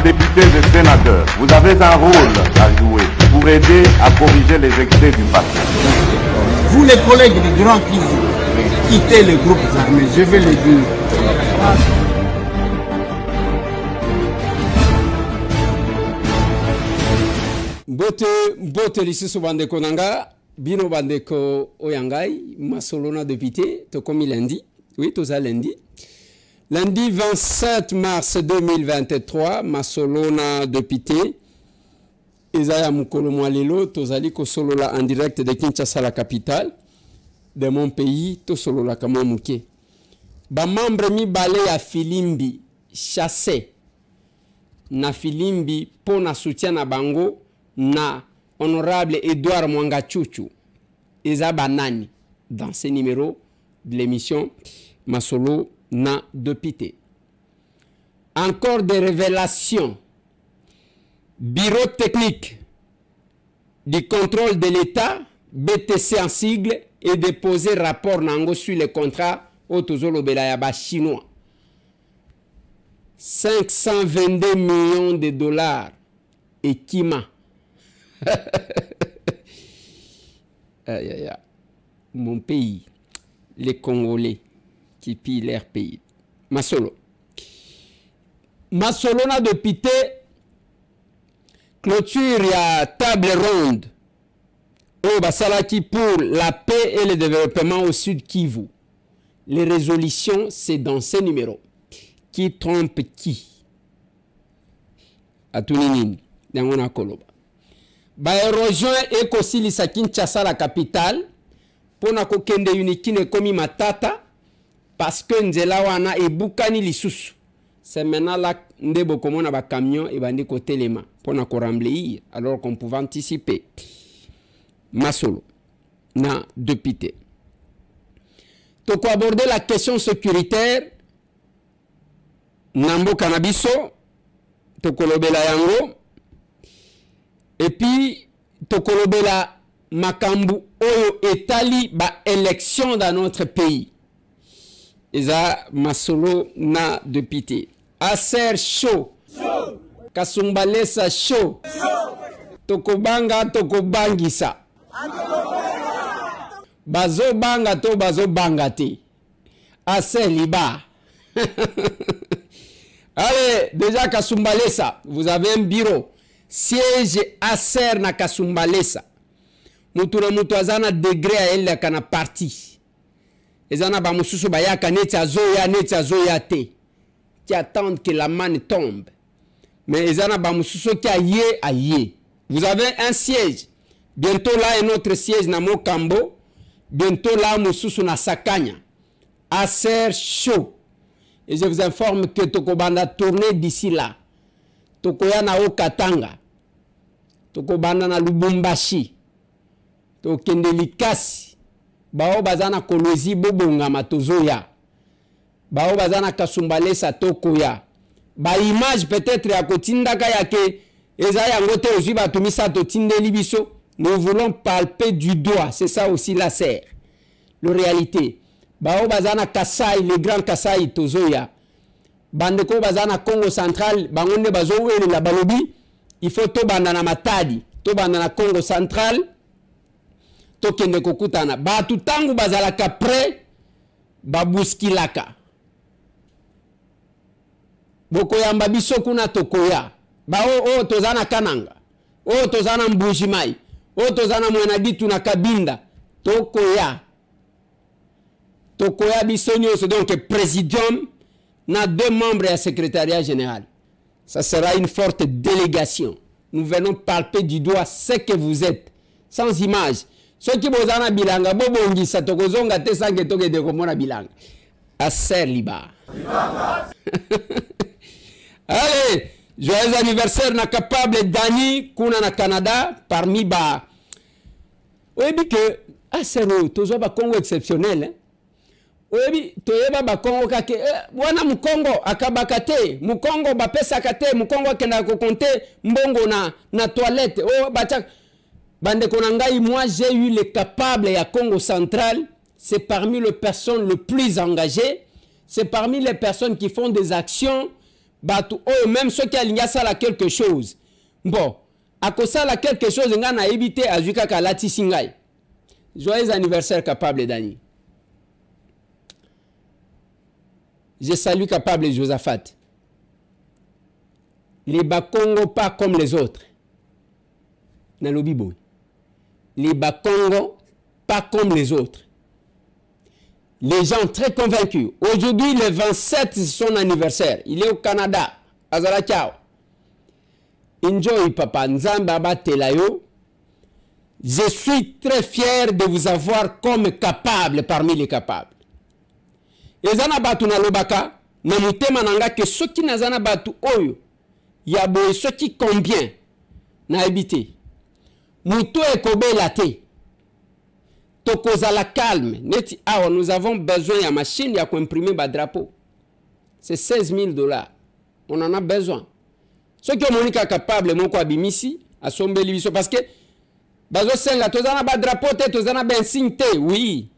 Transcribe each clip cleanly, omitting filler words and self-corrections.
députés et sénateurs, vous avez un rôle à jouer pour aider à corriger les excès du passé. Vous les collègues du Grand Kivu, quittez les groupes armés, je vais le dire. Bote lisusu bandeko nanga, bino bandeko oyangai, masolona député, to comme lundi, oui, tout ça lundi. Lundi 27 mars 2023, masolona député, Isaiah Mukolo Mwalelo, tozali ko solola en direct de Kinshasa, la capitale de mon pays, to solola kama muke. Ba membre mi bale ya Filimbi, chassé, na Filimbi, po na soutien na bango, na honorable Edouard Mwangachuchu Eza Banani dans ce numéro de l'émission Masolo na député. Encore des révélations. Bureau technique du contrôle de l'État, BTC en sigle, et déposé rapport nango sur le contrat au Tozolo Belayaba chinois. 522 millions de dollars et Kima. Aïe, aïe, aïe. Mon pays, les Congolais qui pillent leur pays. Masolo. Masolo na député clôture ya table ronde au Basalaki pour la paix et le développement au Sud Kivu. Les résolutions, c'est dans ces numéros. Qui trompe qui? Atuninin, Yangona Koloba. Baérosion et Kosilisa Kinshasa, la capitale, pour na kokende unikine komi matata, parce que nzela wana e bukani lisusu. C'est maintenant là, ndebo komona ba camion et bandi côté les mains, pour na korambler, alors qu'on pouvait anticiper. Masolo, na député. Toko aborder la question sécuritaire, Nambo Canabiso, Toko lobela yango, et puis, Tokolobela Makambu Oyo Etali ba élection dans notre pays. Eza Masolo na député. Aser chaud. Kasumbalesa chaud. Tokobanga Tokobangisa. Bazo banga to bazo bangate. Aser liba. Allez, déjà Kasumbalesa, vous avez un bureau. Siège Aser na Kasumbalesa. Mutuna mutu azana degré a elle kana parti. Ezana ba mususu ba yaka neti azoya te. Qui attendent que la manne tombe. Mais ezana ba mususu qui a yé. Vous avez un siège. Bientôt là un autre siège na Mokambo. Bientôt là mususu na Sakanya. Aser chaud. Et je vous informe que Tokobanda tourner d'ici là. Tokoya na Okatanga. Tokobanda na Lubumbashi. Tokende Likasi. Bao bazana Kolwezi Bobonga Matozoya. Bao bazana Kasumbalesa Tokoya. Ba image peut-être ya kotindaka yake eza yango te ozi batumisa to tindeli biso. Nous voulons palper du doigt, c'est ça aussi la serre. La réalité. Bao bazana Kasai, le grand Kasai Tozoya. Bandeko bazana Congo central, bangonde bazowe la balobi, il faut to bandana Matadi, to bandana Congo central, to kende kokutana. Ba tutangu bazalaka près, babuskilaka. Boko yamba biso kuna tokoya. Ba o tozana Kananga, o tozana Mbujimai, o tozana Mwenaditu na Kabinda, tokoya. Tokoya bisonyo, c'est donc présidium. Na 2 membres et secrétariat général. Ça sera une forte délégation. Nous venons palper du doigt ce que vous êtes. Sans image. Ceux qui vous en bilanga, bobongi sa tokozonga te sange toke de komona bilanga. Aser liba. Allez, joyeux anniversaire na capable Dani kuna na Canada parmi ba. Oui, que Asero tozo ba Congo exceptionnel hein. Oyebi toyeba ba Congo kake wana mukongo akabakate mukongo bapesa kate mukongo kenda ko compter mbongo na toilette o bacha bande konangai. Moi j'ai eu les capables à Congo central, c'est parmi les personnes les plus engagées, c'est parmi les personnes qui font des actions Batu, oh, même ceux qui ont ça quelque chose. Bon, à cause ça quelque chose, on a évité à Zuka Kalati Singay. Joyeux anniversaire capable Dani. Je salue capable Josaphat. Les Bakongo pas comme les autres. Nalobibo. Les Bakongo pas comme les autres. Les gens très convaincus. Aujourd'hui, le 27, c'est son anniversaire. Il est au Canada. Azala ciao. Enjoy papa. Nzamba Telayo. Je suis très fier de vous avoir comme capable parmi les capables. Ezana batu na lobaka. Na mutema nanga que ceux qui nazana batu oyo. Yabo ceux qui combien. Na habité. Muto ekobe late. Tokozala calme. Neti awa, nous avons besoin de machine pour imprimer le drapeau. C'est 16 000 $. On en a besoin. Ceux qui sont capables de faire bimisi, à son béliviso, parce que bazo senga, tozana ba drapeau te, tozana ben signe te, oui.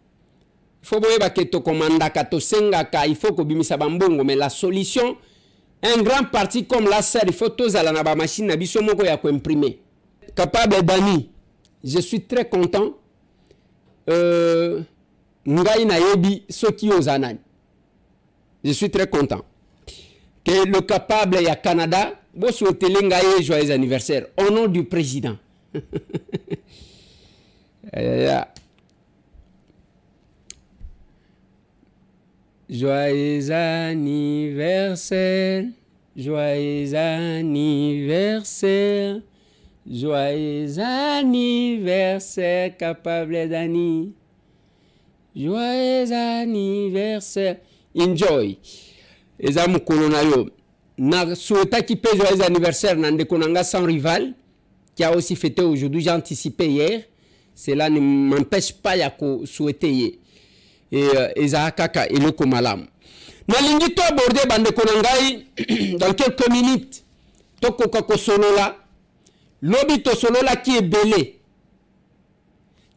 Il faut que to commandaka, to sengaka, il faut que bimisa bambongo, mais la solution, un grand parti comme la serre, il faut tozala na ba machine na biso moko ya ko imprimer. Capable d'ami, je suis très content. Ngai na yebi soki ozanani. Je suis très content que le capable ya Canada bo souhaitez ngai joyeux anniversaire au nom du président. Joyeux anniversaire, joyeux anniversaire, joyeux anniversaire, capable d'Annie. Joyeux anniversaire. Enjoy. Les amis colonayo. Na souhaita qui paie joyeux anniversaire Nande Konanga sans rival, qui a aussi fêté aujourd'hui, j'ai anticipé hier. Cela ne m'empêche pas de souhaiter. Et Ezahakaka et le Komalam. Nalingi to aborder Bande Konangai dans quelques minutes. Toko Koko Solola. Lobi to Solola qui est belé.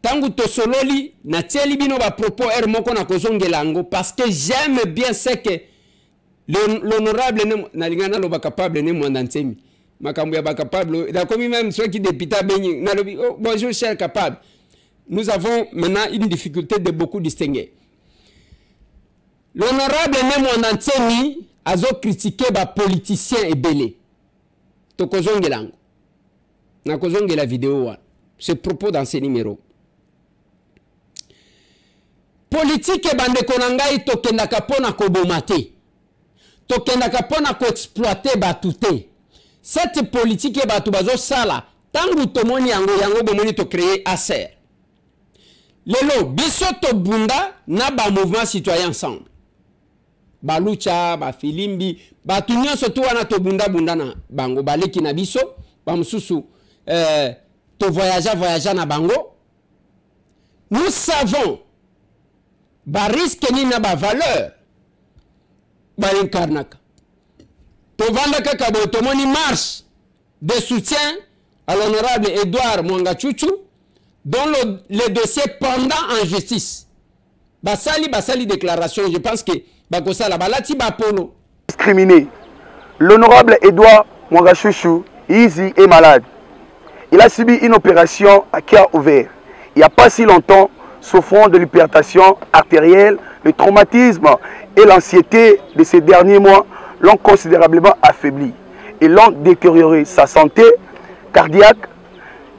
Tangu to Sololi, na tieli bino ba propos moko na kozongelango parce que j'aime bien ce que l'honorable Nalingana lo ba capable ne mwandansemi. Makambu ya ba capable, da komi même ceux qui députés benyi na lobi oh, bonjour cher capable. Nous avons maintenant une difficulté de beaucoup distinguer. L'honorable ne mwandansemi azo critiquer ba politicien ebele. To kozongelango. Na kozonge la vidéo wa. Ce propos dans ces numéros. Politique bande konangai tokendaka pona kobomate. Tokendaka pona ko exploiter batute. Cette politique batu bazo sala tangu tomoni yango bomoni to créer ASER. Lelo biso to bunda na ba mouvement citoyen ensemble. Balucha, ba filimbi, batu nyonso to wana to bunda na bango baleki na biso, ba mususu to voyager na bango. Nous savons ba risque ni na ba valeur ba incarnaka to vandaka kabo tomoni marche de soutien à l'honorable Edouard Mwanga Chuchu dont le dossier pendant en justice basali déclaration. Je pense que bakosala balati ba polo discriminé. L'honorable Edouard Mwanga Chuchu Easy est malade. Il a subi une opération à cœur ouvert il n'y a pas si longtemps, souffrant de l'hypertension artérielle, le traumatisme et l'anxiété de ces derniers mois l'ont considérablement affaibli et l'ont détérioré sa santé cardiaque,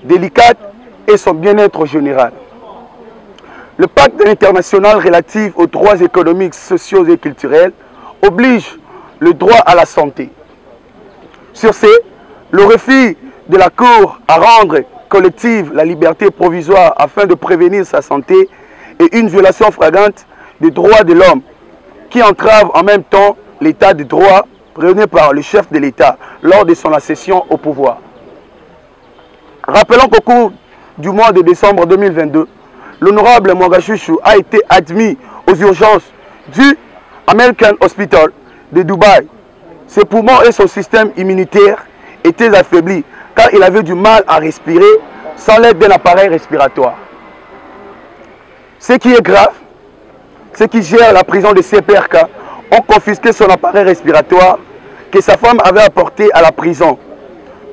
délicate et son bien-être général. Le pacte international relatif aux droits économiques, sociaux et culturels oblige le droit à la santé. Sur ce, le refus de la Cour à rendre collective la liberté provisoire afin de prévenir sa santé est une violation flagrante des droits de l'homme qui entrave en même temps l'état de droit prôné par le chef de l'État lors de son accession au pouvoir. Rappelons qu'au cours du mois de décembre 2022, l'honorable Mwanga Chuchu a été admis aux urgences du American Hospital de Dubaï. Ses poumons et son système immunitaire étaient affaiblis car il avait du mal à respirer sans l'aide d'un appareil respiratoire. Ce qui est grave, ceux qui gèrent la prison de CPRK ont confisqué son appareil respiratoire que sa femme avait apporté à la prison.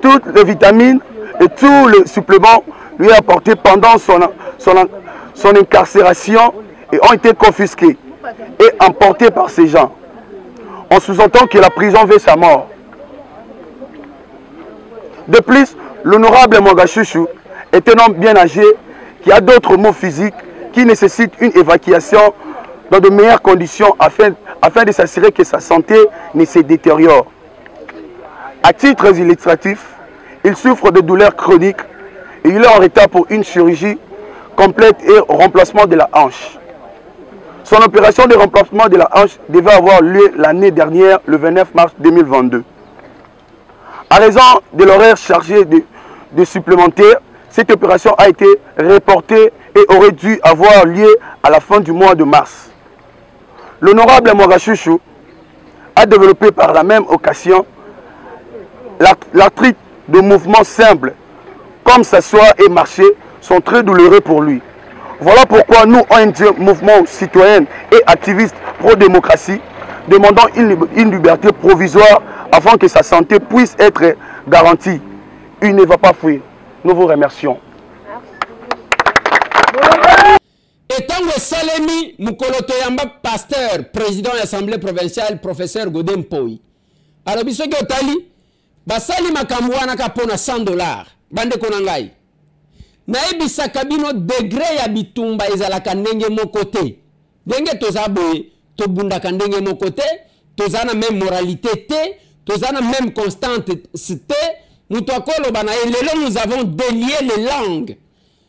Toutes les vitamines et tous les suppléments lui apportés pendant son incarcération et ont été confisqués et emportés par ces gens. On sous-entend que la prison veut sa mort. De plus, l'honorable Mwanga Chouchou est un homme bien âgé qui a d'autres maux physiques qui nécessitent une évacuation dans de meilleures conditions afin de s'assurer que sa santé ne se détériore. À titre illustratif, il souffre de douleurs chroniques et il est en retard pour une chirurgie complète et remplacement de la hanche. Son opération de remplacement de la hanche devait avoir lieu l'année dernière, le 29 mars 2022. À raison de l'horaire chargé de supplémentaires, cette opération a été reportée et aurait dû avoir lieu à la fin du mois de mars. L'honorable Mwanga Chouchou a développé par la même occasion l'arthrite de mouvements simples, comme s'asseoir et marcher, sont très douloureux pour lui. Voilà pourquoi nous, ONG, mouvement citoyen et activistes pro-démocratie, demandons une liberté provisoire afin que sa santé puisse être garantie. Il ne va pas fuir. Nous vous remercions. Etango Salemi Mukoloto Yamba pasteur, président de l'Assemblée provinciale, professeur Godem Poi. Alors, biso ke otali, basali makambo wana kapona $100. Bande konangai. Na ebisa kabino degré ya bitumba ezalaka ndenge moko te. Ndenge toza boye, tobundaka ndenge moko te, toza na même moralité te, toza na même constante te, mutu akoloba na lelo nous avons délié les langues.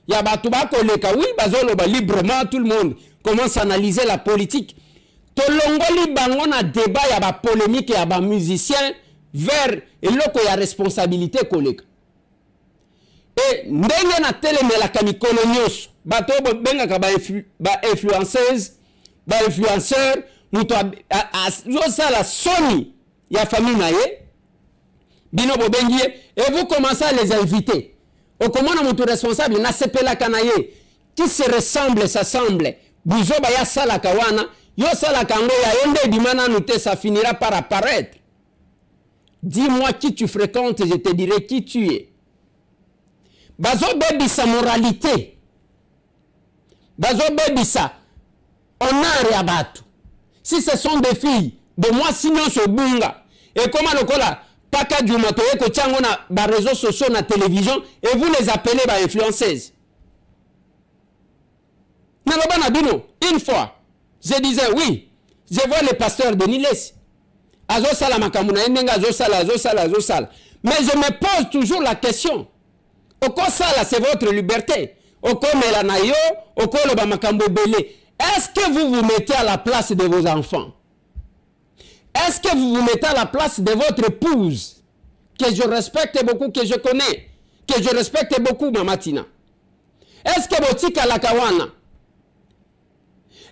Ya batu bakoleka, oui, bazoloba librement, tout le monde commence à analyser la politique. Tolongoli bango na débat ya ba polémique ya ba musicien vers eloko ya responsabilité koleka. Et ndenge na telemelaka mikolo nyonso bato bengaka ba influenceuse ba influenceur muto azosala soni ya famille na ye bino bobengi et vous commencez à les inviter. Au commande muto responsable na sepelaka na ye qui se ressemble s'assemble buzoba ya sala kawana yo sala kango ya yende dimana nute, ça finira par apparaître. Dis-moi qui tu fréquentes, je te dirai qui tu es. Bazo bebi sa moralité. Bazo bebi sa honneur ya batu. Si ce sont des filles, de moi sinon ce bunga. Et comment le kola paka du matoye ko tchango na ba réseaux sociaux na télévision et vous les appelez ba influenceuses. Naloba bino, une fois, je disais oui, je vois le pasteur de Niles. Azo sala makamuna endenga azo sala. Mais je me pose toujours la question. Oko sala, c'est votre liberté. Oko melanayo, oko loba makambo belé. Est-ce que vous vous mettez à la place de vos enfants? Est-ce que vous vous mettez à la place de votre épouse, que je respecte beaucoup, que je connais, que je respecte beaucoup, Mamatina? Est-ce que botika la kawana?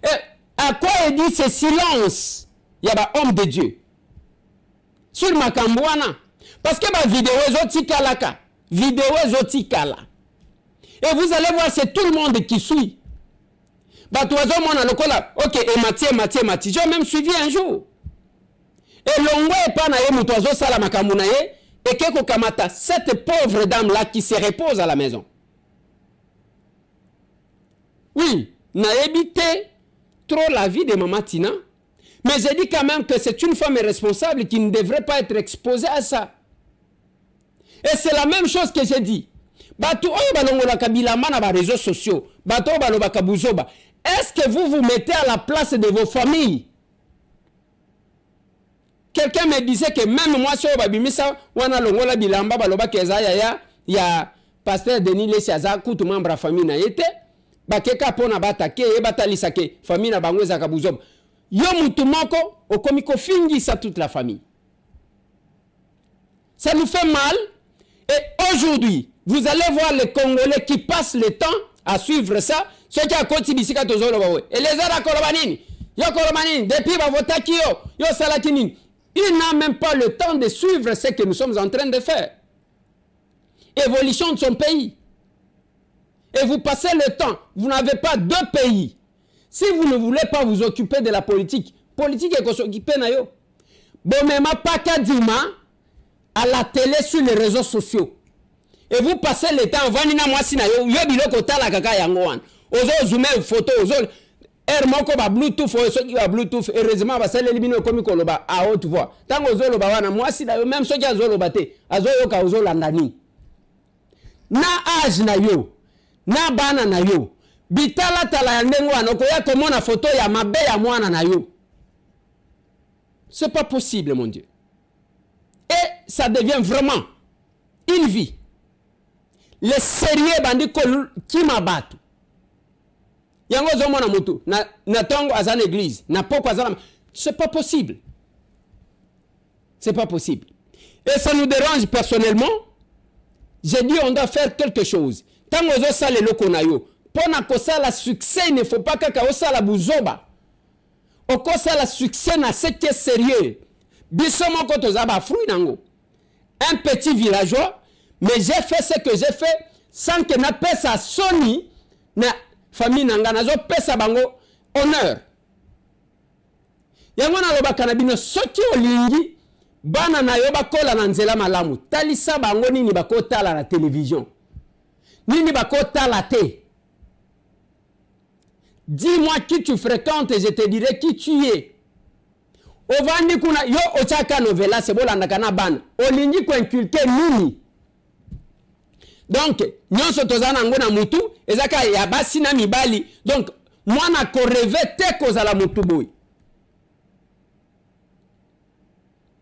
Et à quoi est dit ce silence? Il y a un homme de Dieu. Sur Makambouana. Parce que ma vidéo est laka. Vidéo zotikala. Et vous allez voir, c'est tout le monde qui suit. Batoazo mona lokola. Ok, et Mathieu. J'ai même suivi un jour. Et l'ongo est pas nae mutoazo sala makamunaye. Et keko kamata, cette pauvre dame là qui se repose à la maison. Oui, naébité trop la vie de Maman Tina. Mais j'ai dit quand même que c'est une femme responsable qui ne devrait pas être exposée à ça. Et c'est la même chose que j'ai dit. Réseaux sociaux. Est-ce que vous vous mettez à la place de vos familles? Quelqu'un me disait que même moi, si il y a pasteur Denis Lesiaza, tout membre de la famille na été, bakeka pona batake e batalisa ke famille na bango ezaka buzoba. Yo mutu moko okomiko fingi sa toute la famille. Ça nous fait mal. Et aujourd'hui, vous allez voir les Congolais qui passent le temps à suivre ça. Ceux qui ont continué ici, et les autres Kolobanini, yo Kolobanini, depuis Bavotaki yo Salakinini. Il n'a même pas le temps de suivre ce que nous sommes en train de faire. Évolution de son pays. Et vous passez le temps. Vous n'avez pas deux pays. Si vous ne voulez pas vous occuper de la politique, politique est s'occuper na yo. Bomema Pakadima à la télé sur les réseaux sociaux. Et vous passez le temps, vanina moi si na yo biloko tala kaka yango wan. Ozo zoomer photo, ozo moko ba Bluetooth, ozo ki ba Bluetooth, heureusement ba sele libino komi koloba à haute voix. Tango ozo loba wana moi si na yo même soki azo loba te, azo yoka ozo landani. Na âge na yo, na bana na yo, bitala tala ya ndengo wana okoya komona photo ya mabe ya mwana na yo. C'est pas possible mon Dieu. Et ça devient vraiment une vie. Le sérieux bandi qui m'abattu. Yango zomo na mutu na tongo azana église na poko azana. C'est pas possible. C'est pas possible. Et ça nous dérange personnellement. J'ai dit on doit faire quelque chose. Tango zo sale loko na yo. Pona ko sala succès, il ne faut pas kaka osala buzoba. Oko sala succès na ce qui est sérieux. Biso moko tozaba fruit nango. Un petit villageois. Mais j'ai fait ce que j'ai fait sans que na pesa Sony na famille nanga nazo pesa bango honneur. Yango na loba kanabino soki olingi bana na yo bakola na nzela malamu talisa bango nini bakotala na télévision. Nini bakotala te. Dis-moi qui tu fréquentes et je te dirai qui tu es. Ovandi kuna yo ochaka novela sebolanda kana bana. Olingi ko inculquer nini. Donc, nous sommes tous en mutu, et ça y a basina mibali. Donc, moi na ko rêve te ko za la mutu boy.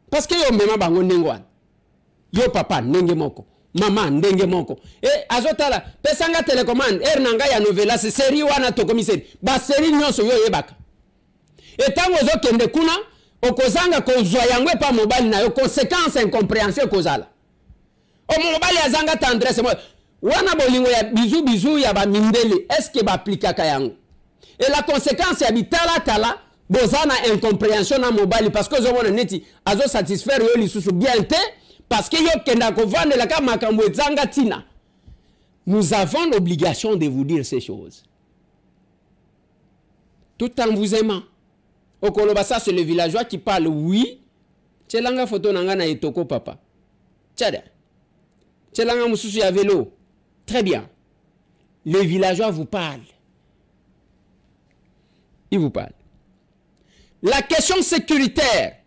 Parce que yo mema bango ndengwan. Yo papa ndenge moko, maman ndenge moko. Et azotala pesanga télécommande nanga ya novela c'est série wana to commissaire. Ba série nyonso yo yebaka. Et tango zo kende kuna okozanga ko zwa yango pa mobile na yo conséquence incompréhension kozala. O mobali azanga tendresse moi wana bolingo ya bizu ya ba mindele est-ce que ba appliquer kayango et la conséquence ya bitala tala bozana incompréhension na mobali parce que zo mona neti azo satisfaire yo lisusu bien te parce que yo kenda ko vendre la ka makambo ezanga tina. Nous avons l'obligation de vous dire ces choses tout en vous aimant. Okoloba ça c'est le villageois qui parle oui tchelanga photo nanga na etoko papa tchada. Tchelanga mususu ya vélo. Très bien. Les villageois vous parlent. Ils vous parlent. La question sécuritaire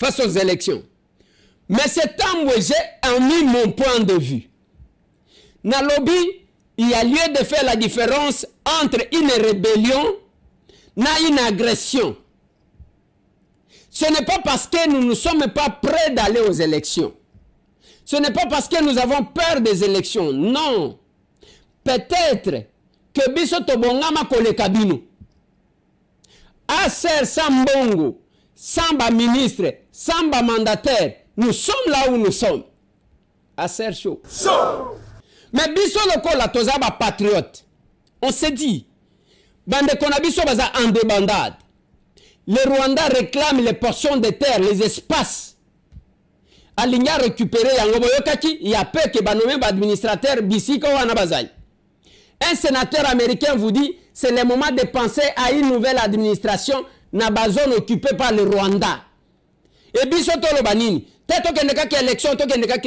face aux élections. Mais c'est temps où j'ai mis mon point de vue. Dans le lobby, il y a lieu de faire la différence entre une rébellion et une agression. Ce n'est pas parce que nous ne sommes pas prêts d'aller aux élections. Ce n'est pas parce que nous avons peur des élections. Non. Peut-être que biso tobongama koleka bino. Aser Sambongo, Samba ministre, Samba mandataire, nous sommes là où nous sommes. Aser chaud. Mais biso loko la tozaba patriote. On s'est dit, bande konabiso baza en débandade. Le Rwanda réclame les portions de terre, les espaces. Aligna récupéré yango boyokaki il y a peu que banome administrateur bisiko wana bazai. Un sénateur américain vous dit c'est le moment de penser à une nouvelle administration na bazone occupée par le Rwanda. Et biso tolo banini teto kendeka ki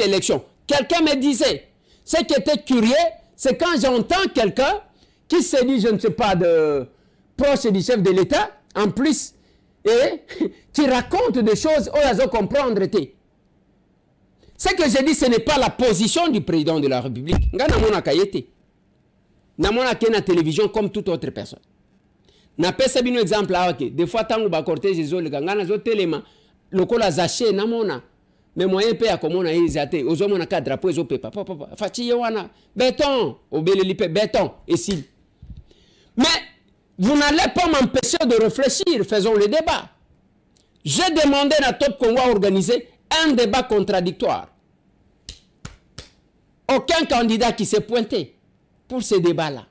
élection. Quelqu'un me disait ce qui était curieux c'est quand j'entends quelqu'un qui se dit je ne sais pas de proche du chef de l'État en plus et qui raconte des choses où ils ont comprendre te. Ce que j'ai dit, ce n'est pas la position du président de la République. Nga mona kayete. Na mona ke na télévision comme toute autre personne. Na pesa bino exemple awake. Des fois tango ba cortège ezole ngana zo telema lokola zaché na mona. Mais moyen pe akomona izate. Ozo mona ka drapeau ezo pepa. Papa fati wana béton obeleli pe béton et si. Mais vous n'allez pas m'empêcher de réfléchir, faisons le débat. J'ai demandé à Top Congo à organiser un débat contradictoire. Aucun candidat qui s'est pointé pour ce débat-là.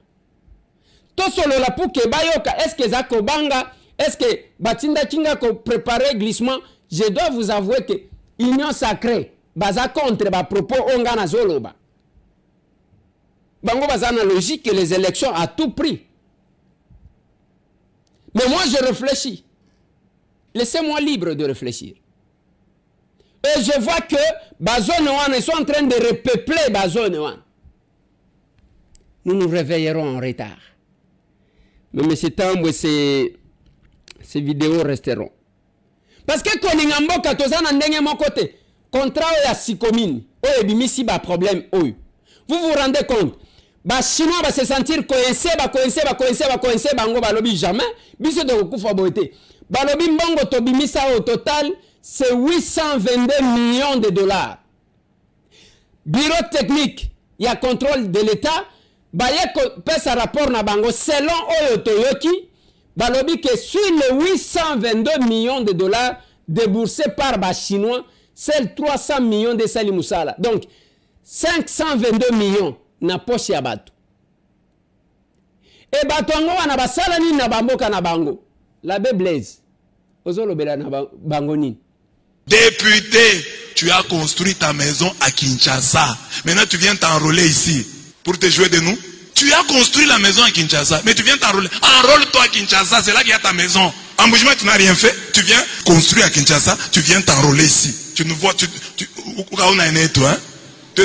Tout solo la pour que Bayoka, est-ce que Zako Banga, est-ce que Batinda Kinga ko préparé glissement, je dois vous avouer que union sacrée, baza contre ba propos ongana zoloba. Bango baza na logique que les élections à tout prix. Mais moi je réfléchis. laissez-moi libre de réfléchir. Et je vois que Bazone Wan, ils sont en train de repeupler Bazone Wan. Nous nous réveillerons en retard. Mais M. Tambwe, ces vidéos resteront. Parce que Koningambo, quand on a mon côté, contrat à 6 communes, il y a un problème. Vous vous rendez compte? Les Chinois vont se sentir coincés, bango balobi jamais. Biso de kufa boité. Balobi mbongo tobimisa au total, c'est 822 millions de dollars. Bureau technique, il y a contrôle de l'État. Baye pèse un rapport na bango selon Oyo Toyoki. Balobi que sur les 822 millions de dollars déboursés par les Chinois, c'est 300 millions de Sali Moussala. Donc, 522 millions na poche ya bato. Et batongo wana basala nini na bamboka na bango. L'abbé Blaise. Ozolobela na bango nini. Député, tu as construit ta maison à Kinshasa. Maintenant, tu viens t'enrôler ici pour te jouer de nous. Tu as construit la maison à Kinshasa, mais tu viens t'enrôler. Enrôle-toi à Kinshasa, c'est là qu'il y a ta maison. En Bougima, tu n'as rien fait. Tu viens construire à Kinshasa, tu viens t'enrôler ici. Tu nous vois, tu es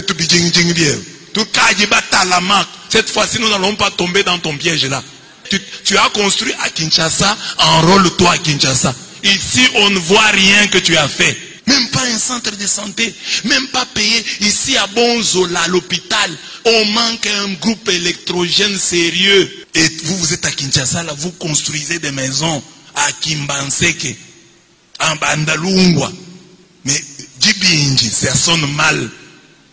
tout bijing bien. Tout kajiba talama. Cette fois-ci, nous n'allons pas tomber dans ton piège là. Tu as construit à Kinshasa, enrôle-toi à Kinshasa. Ici, on ne voit rien que tu as fait. Même pas un centre de santé, même pas payé. Ici à Bonzola, à l'hôpital, on manque un groupe électrogène sérieux. Et vous êtes à Kinshasa, là, vous construisez des maisons à Kimbanseke, en Bandalungwa. Mais Djibinji, ça sonne mal.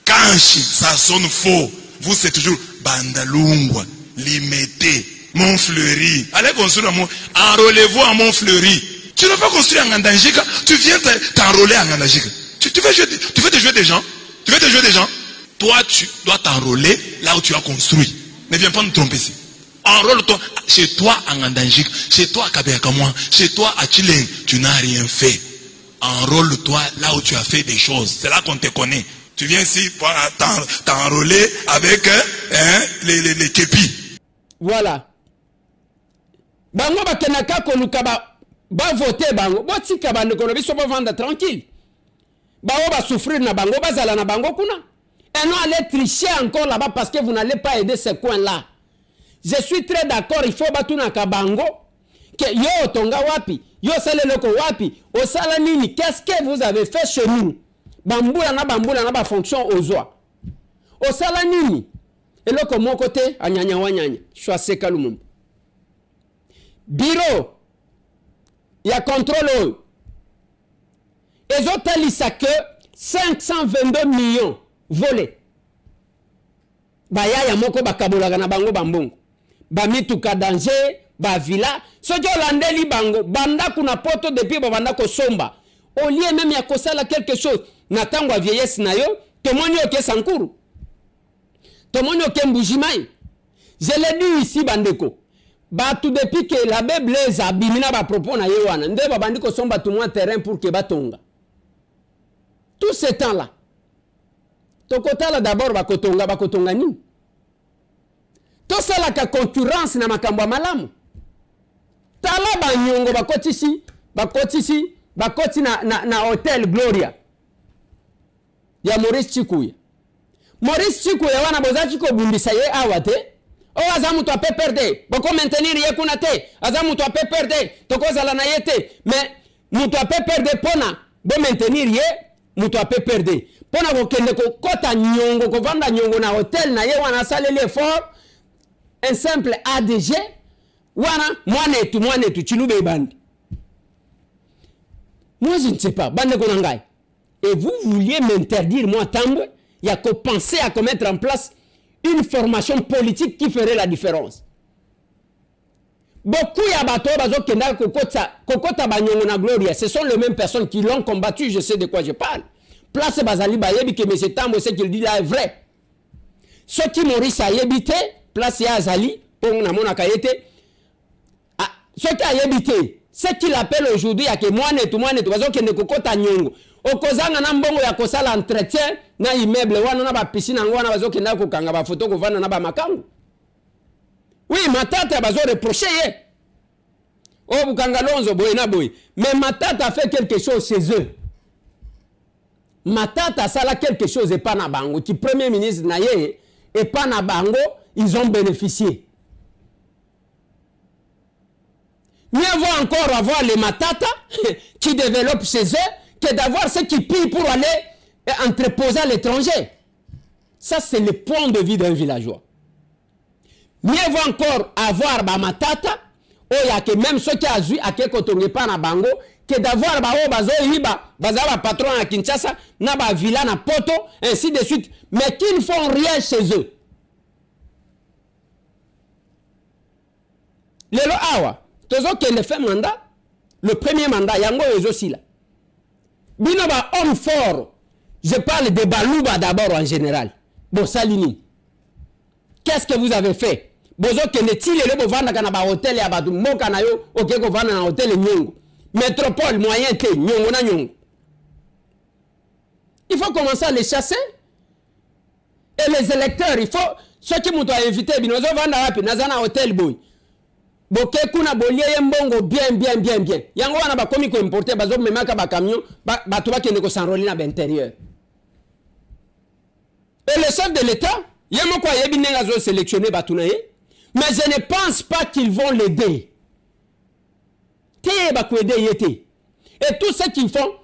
Kanchi, ça sonne faux. Vous, c'est toujours Bandalungwa, Limité, Montfleury. Allez construire à enrôlez-vous à Montfleury. Tu ne vas pas construire en Ngandangika, tu viens t'enrôler en Ngandangika. Tu veux te jouer des gens? Tu veux te jouer des gens? Toi, tu dois t'enrôler là où tu as construit. Ne viens pas nous tromper ici. Enrôle-toi chez toi en Ngandangika, chez toi à Kabeyakamwa, chez toi à Chileng. Tu n'as rien fait. Enrôle-toi là où tu as fait des choses. C'est là qu'on te connaît. Tu viens ici pour t'enrôler avec les képis. Voilà. Bango bakenaka kolukaba. Ba voter bango, ba tika bande ko biso ba vendre tranquille. Ba o ba souffrir na bango, ba zala na bango kuna. Et non aller tricher encore là-bas parce que vous n'allez pas aider ces coins-là. Je suis très d'accord, il faut batuna ka bango que yo tonga wapi, yo sale loko wapi, o sala nini, qu'est-ce que vous avez fait chez nous? Bambula na ba fonction aux oies. O sala nini? Et loko mon côté anyanya wanyanya, choisir kalumum. Bureau il y a contrôle. Ils ont tellement que 522 millions volés. Baya ya moko bakabola na bango bambongo. Ba mituka danger, ba villa. Sojo landeli bango, banda kuna poto depuis banda ko somba. Au lieu même ya kosala quelque chose, na tango a vieillesse na yo, tomoni oke sankuru. Tomoni oke mbujimai. Je l'ai dit ici bandeko. Bah tout depuis que la Blaise a bimina ba propos na yewana nde ba bandiko somba tout moins terrain pour que batonga tout ce temps là tokotala d'abord ba kotonga ni to sala ka concurrence na makambo malamu tala ba nyongo ba kotisi na Hotel Gloria ya Maurice Chikuya wana bozachi ko bumbisa ye awate. Oh, azamu to peut perdre. Boko maintenir ye kuna te. Azamu to peut perdre. Toko zala na yete. Mais muto peut perdre pona. Bo maintenir ye, muto peut perdre. Pona ko kende ko kota nyongo ko vanda nyongo na hotel na ye wana saleli effort. Un simple ADG wana mwane tu chilube bandi. Moi je ne sais pas. Bande ko nangai. Et vous vouliez m'interdire moi Tambwe, il y a qu'à penser à mettre en place une formation politique qui ferait la différence. Beaucoup de Gloria, ce sont les mêmes personnes qui l'ont combattu, je sais de quoi je parle. Place Bazali Bayebi que M. Tambo, ce qu'il dit là est vrai. Ceux qui Maurice a habité, place Azali, pour mon akayete, ceux qui a habité, ce qu'il appelle aujourd'hui, à que moi net, parce que ne kokota nyongo. Okozanga na mbongo ya kosala entretien na immeuble wana na ba piscine ngwana bazoke na ko kanga ba photo ko vana na ba makangu. Oui, matata bazo reprocher ye. Oh, Bukangalonzo, boyena boy. Mais Matata a fait quelque chose chez eux. Matata ça là quelque chose et pas na bango. Qui premier ministre naye et pas na bango, ils ont bénéficié. Mieux vaut encore avoir les Matata qui développent chez eux que d'avoir ceux qui pillent pour aller entreposer à l'étranger. Ça, c'est le point de vue d'un villageois. Mieux vaut encore avoir ba Matata, oh, y a que même ceux qui ont vu à quelque chose pas na bango, que d'avoir ba o bazo yiba, bazaba patron à Kinshasa, na ba villa na poto, ainsi de suite, mais qui ne font rien chez eux. Lelo awa, tozo qui ne fait mandat, le premier mandat, yango ezo si là. Bino ba homme fort, je parle de Balouba d'abord en général. Bon, Salini, qu'est-ce que vous avez fait? Bozo qui ne tire le bovanda kana ba hôtel ya batu moka na yo, ok ko vanda na hôtel nyongo. Métropole moyen te nyongo na nyongo. Il faut commencer à les chasser. Et les électeurs, il faut ceux qui m'ont invité binozo vanda wapi nazana hôtel boy. Boke kuna bolie mbongo bien. Yango wana ba komi ko importer bazo memaka ba camion ba tuba kende ko s'enrôler na l'intérieur. Et le chef de l'État, yemo kwa yebi nenga zo sélectionner batunaye, mais je ne pense pas qu'ils vont l'aider. Et tout ce qu'ils font,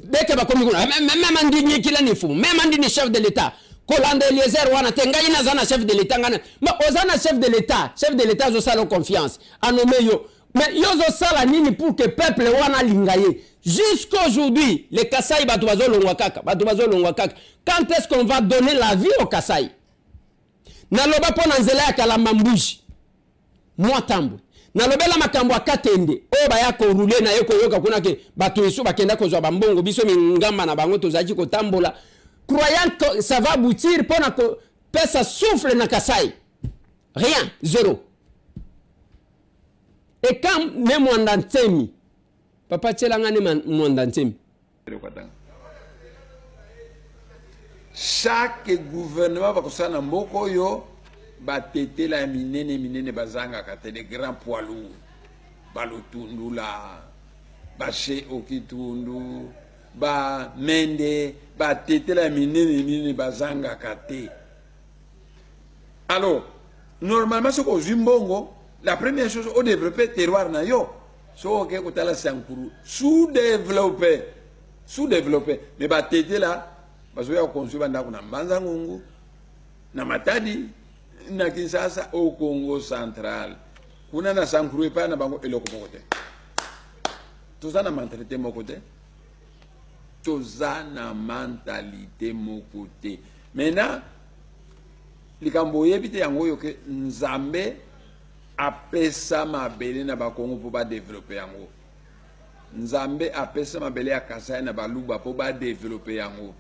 dès que même Andini qui l'en font, même Andini chef de l'État, Kolande Eliezer wana tengayi na zana chef de l'État ngana, mais ozana chef de l'État zo sala confiance, a nommé yo, mais yo zo sala nini pour que peuple wana lingaye. Jusqu'aujourd'hui, les Kasaï batubazo longwakaka. Quand est-ce qu'on va donner la vie aux Kasaï? Naloba po nanzela ya kalamambuji. Moi tambu. Nalobela makambo akatende. O baya ko rouler na yoko yoka kuna ke batu isu bakenda ko zwa bambongo biso mingamba na bango tozaji ko tambola. Croyant que ça va aboutir pour na ko pesa souffle na Kasaï. Rien, zéro. Et quand même on d'antemi Papa Tchelanga ne mandantem. Chaque gouvernement va construire un moko yo ba tete la minene bazanga kate des grands poids lourds. Balotundu la ba che okitundu ba mende ba tete la minene bazanga kate. Alors, normalement ce qu'on zimbongo, la première chose on développer terroir na yo. So que kotala sankuru sous-développé mais ba tete là bazo ya construire banda kuna mbanza ngungu na Matadi na Kinshasa au Congo central kuna na sankuru pa na bango eloko mokote tozana mentalité mokote tozana mentalité mokote maintenant likambo yebite yango yo ke Nzambe apesa mabele na bakongo po ba développer yango. Nzambe apesa mabele ya Kasai na Baluba po ba développer yango.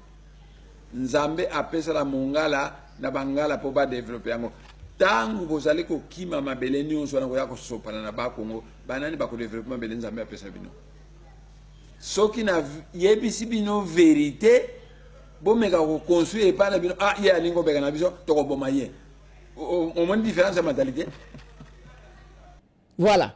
Nzambe apesa la Mongala na Bangala po ba développer yango. Tangu bozali ko kima mabele nyonso na ko ya ko sopana na bakongo banani ba ko développer mabele Nzambe apesa bino. Soki na yebisi bino vérité bo meka ko construire pa na bino ya lingo beka na biso to ko boma ye. Au moins différence de mentalité. Voilà.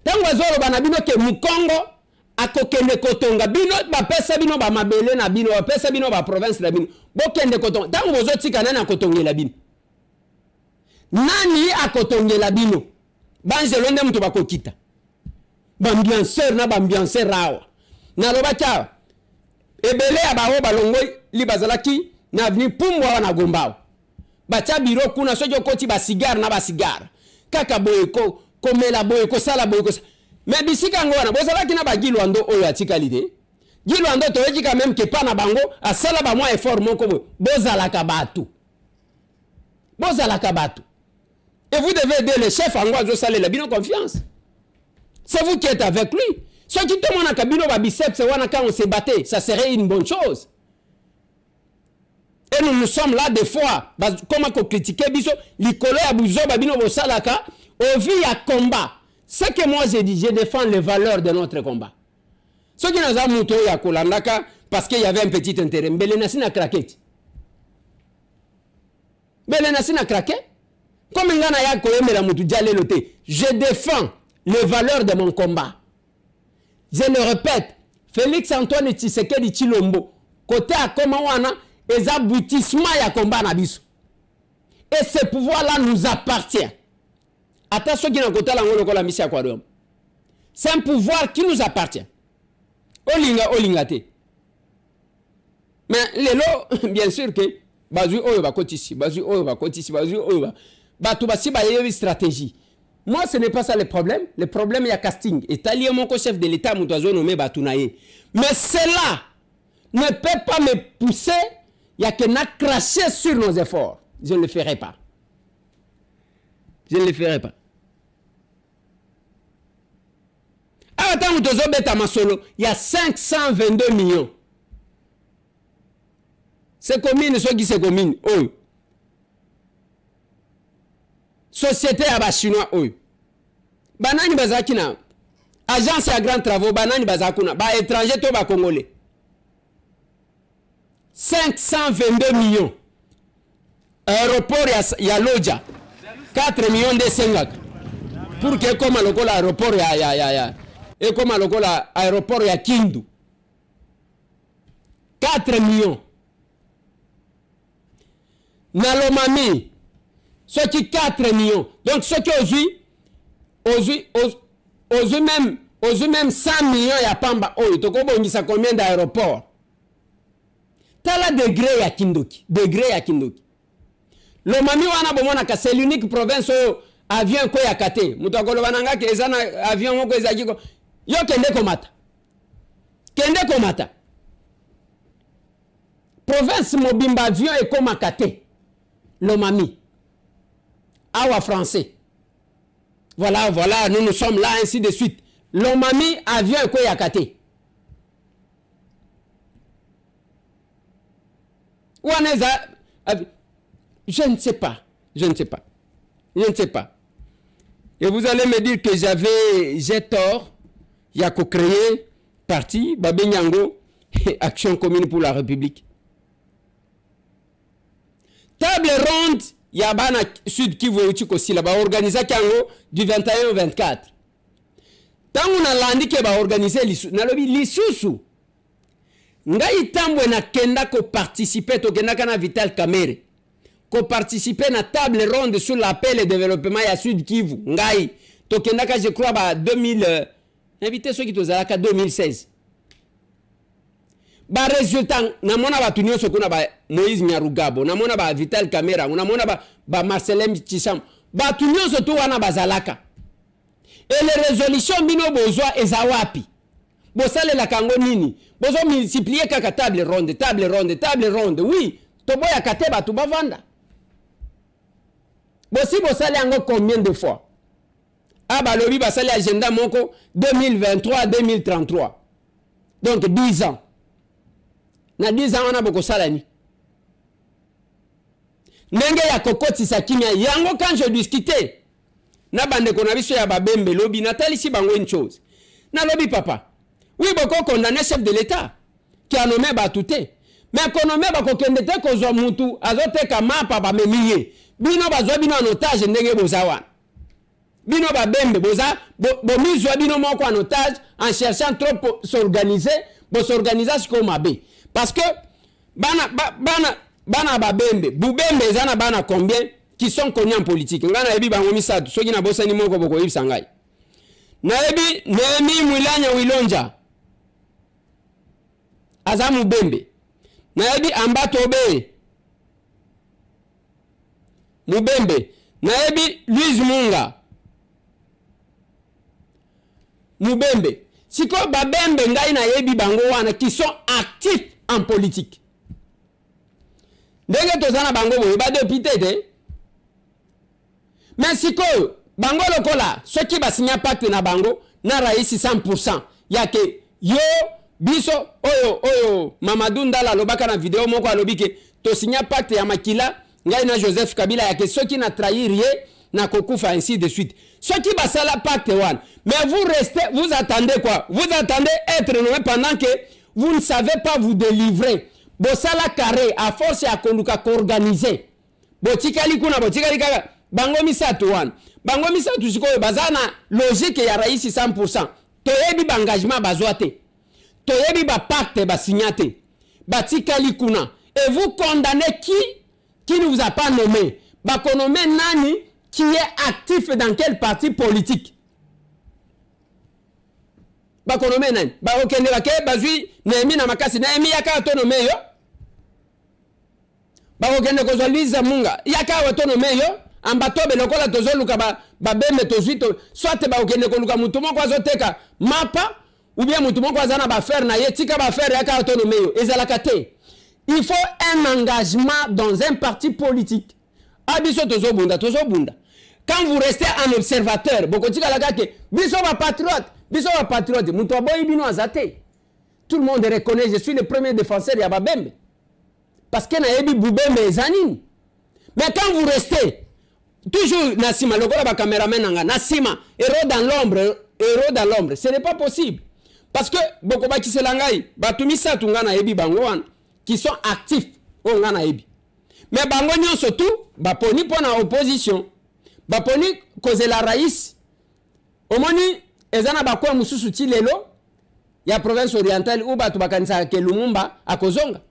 Tango azolo bana bino ke Mukongo akokende kotonga bino ba pesa bino ba mabele na bino ba pesa bino ba province na bino bokende kotonga tango bozo tika nani akotongela bino nani akotongela bino banzelo nde muto bakokita bambianceur na bambianceur rawa na loba cha ebele abaho balongo libazalaki na avenue Pumbwa wana Gombao bacha biro kuna sojo koti ba cigare na ba cigare kaka boyeko komela boyeko sala boyeko mais bisika ngwana bozalaki na ba Gilwando oyo atikalide Gilwando toyeji quand même que pas na bango asala ba moi effort moko bozalaka batu et vous devez aider le chef angwa zo sala la bino confiance c'est vous qui êtes avec lui ce qui te mona kabino ba biceps wana quand on se battait ça serait une bonne chose. Et nous sommes là des fois, comment qu'on critique biso, l'icolo ya buzo babino bo salaka, au vu à combat. Ce que moi j'ai dit, je défends les valeurs de notre combat. Ce qui nous a montré à Kolandaka, parce qu'il y avait un petit intérêt. Belenasi n'a craqué. Belenasi n'a craqué. Comme ngana ya koyemela mutu jale lote. Je défends les valeurs de mon combat. Je le répète, Félix Antoine Tshisekedi Tshilombo, côté à Komawana, et aboutissement ya combat nabiso. Et ce pouvoir-là nous appartient. Attention qui n'a côté la mission à c'est un pouvoir qui nous appartient. Olingate. Mais les lots, bien sûr que bazu oyo ba kotisi, bazu oyo ba kotisi, bazu oyo ba batu basi ba yebi stratégie. Moi ce n'est pas ça le problème. Le problème il y a casting. Et talié mon chef de l'État Moutazo nommé Batunaye. Mais cela ne peut pas me pousser. Il y a que n'a craché sur nos efforts. Je ne le ferai pas. Je ne le ferai pas. Attends, il y a 522 millions. C'est commune, ceux qui c'est commune. Oh. Société à chinois. Oh. Banani bazakina. Agence à grands travaux. Banani bazakuna. Ba étranger to ba congolais. 522 millions. Aéroport ya Loja. 4 millions de Sengak. Pour que comme le aéroport ya. Et comme l'aéroport ya Kindu. 4 millions. Nalomami. Ceux qui 4 millions. Donc ceux qui osent même 100 millions ya Pamba. Oh, tu sais combien d'aéroports? T'as la degré ya Kindoki. Degré ya Kindoki. Lomami wana bomona ka c'est l'unique province où avion ko ya kate. Mutakolo bananga ke ezana avion moko ezaki ko. Yo kende komata. Kende komata. Province mobimba avion et koma kate. Lomami. Awa français. Voilà, nous sommes là, ainsi de suite. Lomami avion et ko ya kate. Ouaneza, je ne sais pas. Je ne sais pas. Je ne sais pas. Et vous allez me dire que j'ai tort. Il y a qu'à créer parti, Babé Nyango, Action commune pour la République. Table ronde, il y a Bana Sud Kivu aussi là-bas, organisé du 21 au 24. Tant on a l'andi qui va organiser l'Issousou. Ngai tambwe na kenda ko participer to kenda kana Vital Kamerhe ko participer na table ronde sur la paix et le développement ya Sud Kivu. Ngai to kenda ka je crois ba 2000 invité ceux qui tozalaka 2016. Ba résultat na mona ba tunyo sokuna ba Moïse Nyarugabo, na mona ba Vital Kamerhe, na mona ba Marcelin Tshisham. Ba tunyo soto wana bazalaka. Et les résolutions bino bozwa ezawapi. Bosale la kango nini. Bozo multiplier kaka table ronde. Oui, toboya kateba tu bavanda. Bosi bosale ango combien de fois? Aba lobi basale agenda moko 2023-2033. Donc 10 ans. Na 10 ans on a beaucoup salani. Nenge ya kokoti sa kimia yango quand je discutais. Na bande ko na biso ya babembe lobi natali si bango une chose. Na lobi papa. Oui, beaucoup condamné chef de l'État qui a nommé Batouté. Mais qu'on nommé Bakokende te ko zo mutu azote kama papa memiye. Bino bazo bino en otage ndenge bozawa. Bino ba bembe boza bo mizwa bino moko en otage en cherchant trop pour s'organiser, pour s'organiser comme abe. Parce que bana ba bembe, bubembe ezana bana combien qui sont connus en politique. Ngana ebi bango misatu, soki na bosa ni moko boko yisangai. Na ebi Nehemi Mwilanya Wilonja Azamu Bembe. Na ebi Ambato Obe Mubembe. Na ebi Louise Munga Mubembe. Siko babembe ngai na ebi bango wana qui sont actifs en politique. Ndenge tozana bango boye ba député te. Mais siko bango lokola ceux qui va signer pacte na bango na raisi 100%. Yake yo biso oyo Mamadou Ndala lobaka na vidéo moko alobike to signer pacte ya makila ngai na Joseph Kabila yake ceux qui na trahir na kokufa ainsi de suite. Ceux qui va sala pacte one. Mais vous restez, vous attendez quoi? Vous attendez être nommé pendant que vous ne savez pas vous délivrer. Bosala carré à force ya koluka organiser. Botikali kuna botikali kaka bango misatu one. bango misatu sikoyo bazana logique ya raisi 100%. Toyebi ba engagement bazwate. Toyebi ba pacte ba signaté. Batikali kuna. Et vous condamnez qui ne vous a pas nommé? Bakonomé nani qui est actif dans quel parti politique? Bakonomé nani? Bakokende bake bazui Nehemi na makasi Nehemi yaka autonome yo. Bakokende kozwa Liza Munga yaka autonome yo. Ambatobe lokola tozoluka babeme tozwito soit bakokende koluka mutu moko azoteka mapa ou bien mutu moko azana ba faire na ye tika ba faire yaka autonome yo ezalaka te. Il faut un engagement dans un parti politique. Abiso tozo bunda. Quand vous restez un observateur, bokotika la ke biso ba patriote, muto boy bino azate. Tout le monde reconnaît, je suis le premier défenseur ya Babembe. Parce que na yebi Boubembe zanine. Mais quand vous restez toujours Nassima, lokola ba cameraman nanga, Nassima, héros dans l'ombre, ce n'est pas possible. Parce que boko ba kiselangai, batumisa tungana yebi bangoan qui sont actifs au ngana yebi. Mais bango nyon surtout, baponi pona opposition, baponi cause la raïs, omoni ezana bakwa mususu ti lelo ya province orientale ou batu bakanisa ke Lumumba akozonga.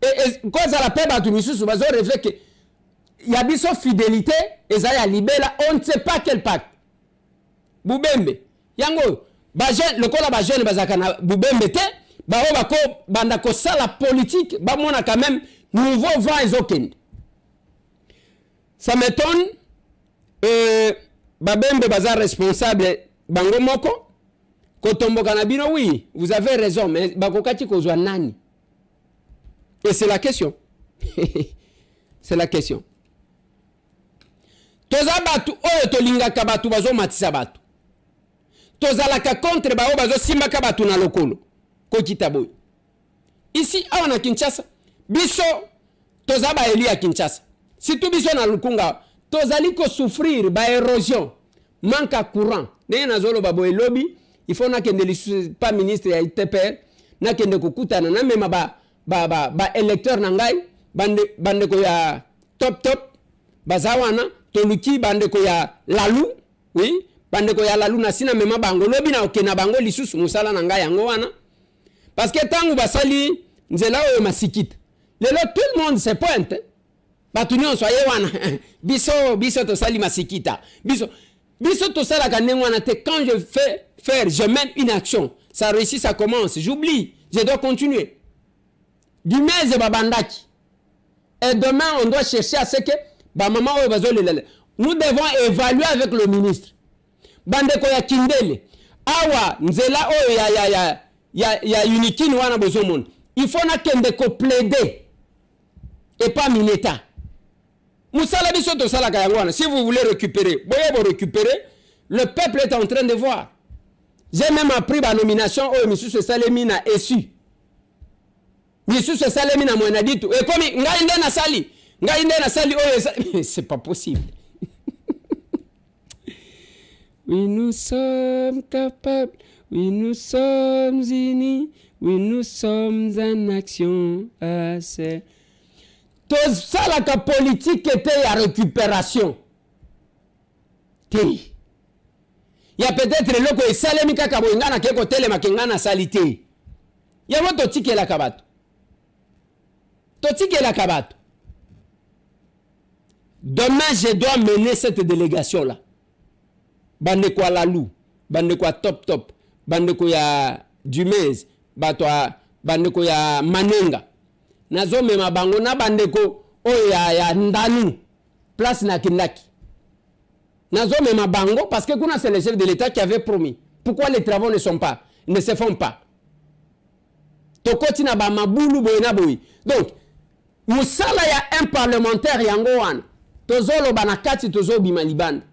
Et cause la paix batu mususu bazo rêver que ya biso fidélité ezaya libela, on ne sait pas quel pacte. Boubembe yango ba jeune lokola ba jeune bazakana Boubembe te ba o bako banda ko sala politique ba mona quand même nouveau vent ezokende. Ça m'étonne Babembe baza responsable bango moko kotombo kanabino oui vous avez raison mais bakokati kozwa nani. Et c'est la question. C'est la question. Toza batu oyo tolingaka batu bazo matisa batu. Toza laka contre bao bazo simbaka batu na lokolo. Kokita boy. Ici awa na Kinshasa biso toza ba eli ya Kinshasa. Si tout biso na lukunga tozali ko souffrir ba érosion, manque à courant. Ndenge nazolo babo elobi, il faut na kende pas ministre ya ITPR, na kende kokutana na mema ba électeur na ngai, bande ko ya top bazawana, toluki bande ko ya lalu, oui, bande ko ya lalu na sina mema bango lobi na okena bango lisusu musala na ngai yango wana. Parce que tangu basali nzela oyo masikita. Lelo tout le monde se pointe. Batunyo soye wana. Biso to sali masikita. Biso to sala kanengwana te quand je fais faire, je mène une action. Ça réussit, ça commence. J'oublie, je dois continuer. Dimeze babandaki. Et demain on doit chercher à ce que maman nous devons évaluer avec le ministre. Bandeko ya kindele. Awa nzela oyo ya unikin wana bozomon. Il faut na kende ko plaider et pas mineta. Moussala biso to sala kayangwana. Si vous voulez récupérer, boyebo récupérer, le peuple est en train de voir. J'ai même appris ma nomination au Monsieur Salemina essu. Monsieur Salemina mwenaditu. Et comme ngai nde na sali oh c'est pas possible. Oui, nous sommes capables. Oui, nous sommes unis. Oui, nous sommes en action. C'est tout ça la politique était à récupération. Il y a peut-être le ko salemi kaka boingana ke ko telema kengana salité. Il y a votre tike la kabato. Totike la kabato. Demain je dois mener cette délégation là. Bande kwa Lalou, bande kwa top, bande kwa ya Dumez, bande kwa ya Manenga. Nazo mema bango na bande ko o ya Ndanu, place na Kindaki. Nazo mema bango parce que c'est le chef de l'État qui avait promis. Pourquoi les travaux ne se font pas? Tokoti na ba mabulu boyena boy. Donc, musala ya un parlementaire yango wana. Tozolo banakati tozo bimalibanda.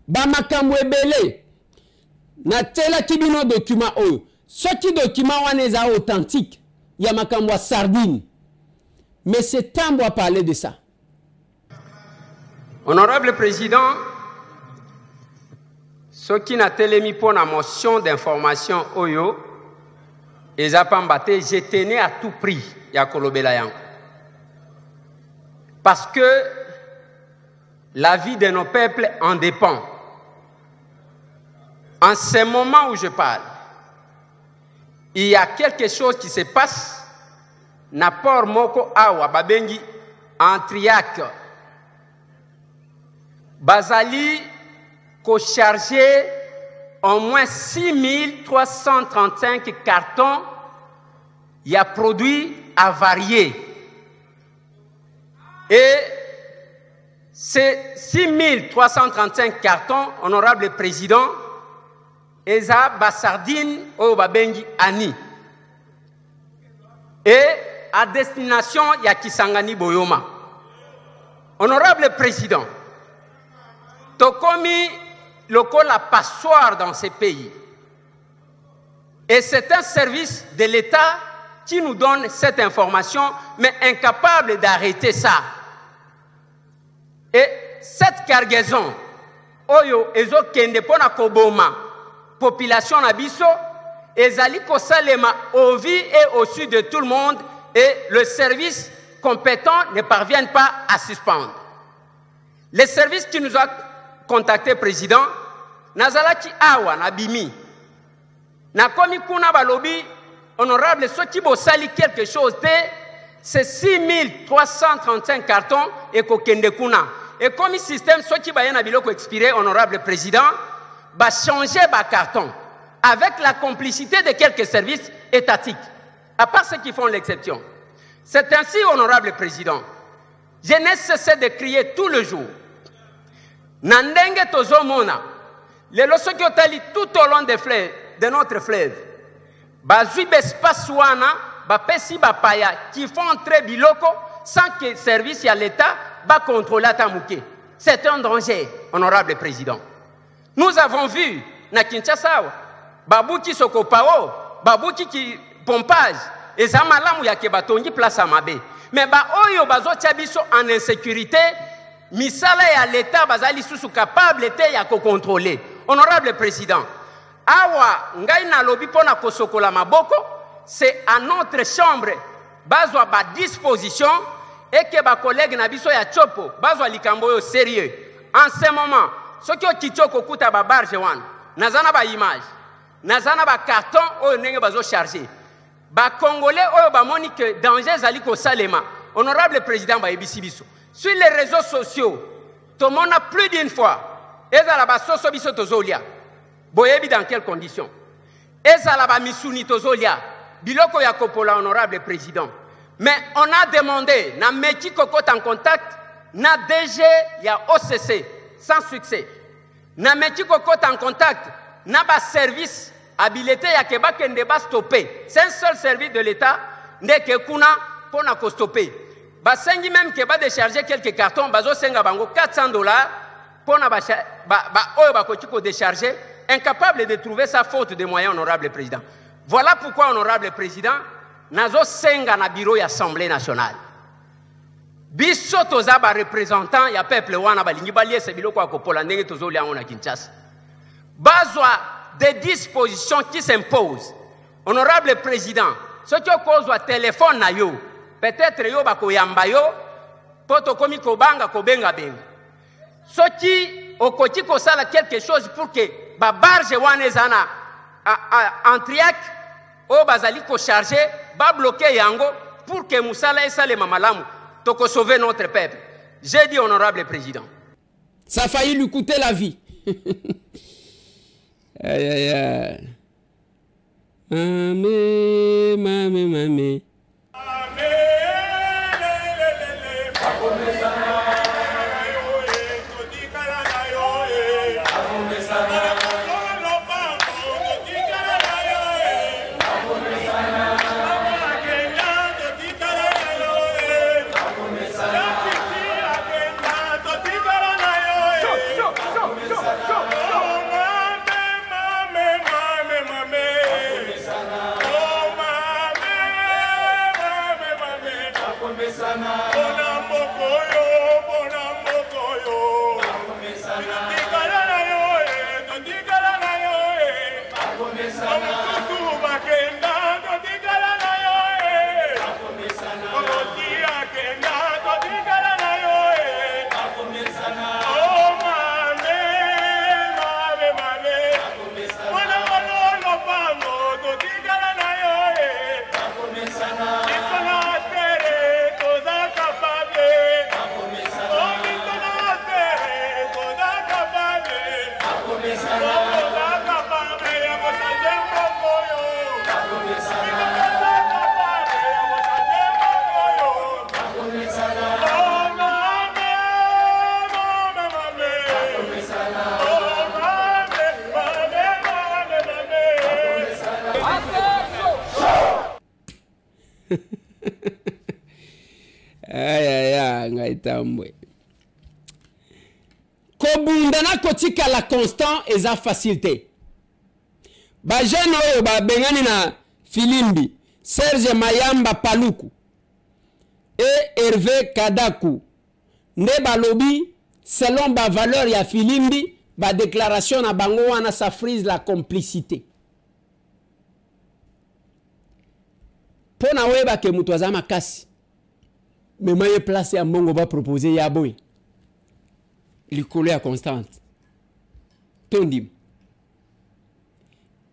Ba makambo ebele na tela kibino document oyo soki document wana eza authentique ya makambo sardine mais c'est temps de parler de ça. Honorable président, soki na telemi pour la motion d'information oyo eza pambate, je tenais à tout prix ya kolobela yango parce que La vie de nos peuples en dépend. En ce moment où je parle, il y a quelque chose qui se passe. Napor moko awa babengi Antriac. Bazali ko chargé au moins 6335 cartons. Il y a produits avariés. Et ces 6335 cartons, honorable président, eza basardine au babengi ani. Et à destination ya Kisangani Boyoma. Honorable président, tokomi loko la passoire dans ces pays. Et c'est un service de l'État qui nous donne cette information, mais incapable d'arrêter ça. Et cette cargaison, oyo ezo kende pona koboma, population nabiso, ezali kosalema au vie et au sud de tout le monde, et le service compétent ne parvient pas à suspendre. Les services qui nous ont contacté, président, nazalaki awa nabimi, nakomi kuna balobi, honorable, ceux qui bosali quelque chose, c'est 6335 cartons et kokende kuna. Et comme système, ceux qui bayen biloko expiré, honorable président, va changer ba carton avec la complicité de quelques services étatiques, à part ceux qui font l'exception. C'est ainsi, honorable président, je n'ai cessé de crier tout le jour. Nandenge tozo mona, les loso qui otali tout au long de notre fleuve. Bazui bespace wana, bapesi bapaya qui font entrer biloko sans que service à l'État va contrôler Tamouké. C'est un danger, honorable président. Nous avons vu na Kinshasa, babouki sokopao, babouki qui pompage, et zamalamu ya kebatongi place à Mabé. Mais ba oyo bazo tiabiso en insécurité, misala ya l'État bazali sous capable était ya ko contrôler. Honorable président, awa ngai na lobi pona kosokola maboko, c'est à notre chambre bazwa ba disposition et que ba collègue na biso ya chopo bazwa likambo yo sérieux. En ce moment, ce qui kitoko kuta ba barge wan, nazana ba image, nazana ba carton oyo ndenge bazo charger. Ba congolais oyo ba moni que danger zali ko salema. Honorable président ba ebisi biso. Sur les réseaux sociaux, tout le monde a plus d'une fois ezala ba soso biso tozolia. Boyebi dans quelles conditions? Ezala ba misuni tozolia. Biloko ya kopola, honorable président. Mais on a demandé, na meki kokot en contact, na DG ya OCC, sans succès. Na meki kokot en contact, na ba service habilité ya keba kende ba stopper. C'est un seul service de l'État, ndeke kuna pona ko stopper. Ba sengi même keba décharger quelques cartons, bazo senga bango $400 pona ba oyo ba ko décharger, incapable de trouver sa faute de moyens, honorable président. Voilà pourquoi, honorable président, nazo senga na bureau de l'Assemblée nationale. Biso toza ba représentant ya peuple wana balingi balie se biloko akopola ndenge tozolia na Kinshasa. Bazwa des dispositions qui s'imposent. Honorable président, ce qui kozwa téléphone na yo, peut-être yo bakoyamba yo, poto komi kobanga kobenga benga. Ce qui okoti kosala quelque chose pour que ba barge wana ezana Antriac o bazali ko charger ba bloquer yango pour que musala esale mamalamu toko sauver notre peuple. J'ai dit, honorable président. Ça a failli lui coûter la vie. Aïe aïe aïe. Mamé, mamé, mamé. Tambwe. Kobundana kotika la constant eza facilité. Ba jeune oyo ba bengani na Filimbi, Serge Mayamba Paluku et Hervé Kadaku. Ne balobi selon ba valeur ya Filimbi, ba déclaration na bango wana ça frise la complicité. Pona weba ke mutu aza makasi. Mais moi, je place à mon va proposer Yaboy. Il colle à constante. Tondim.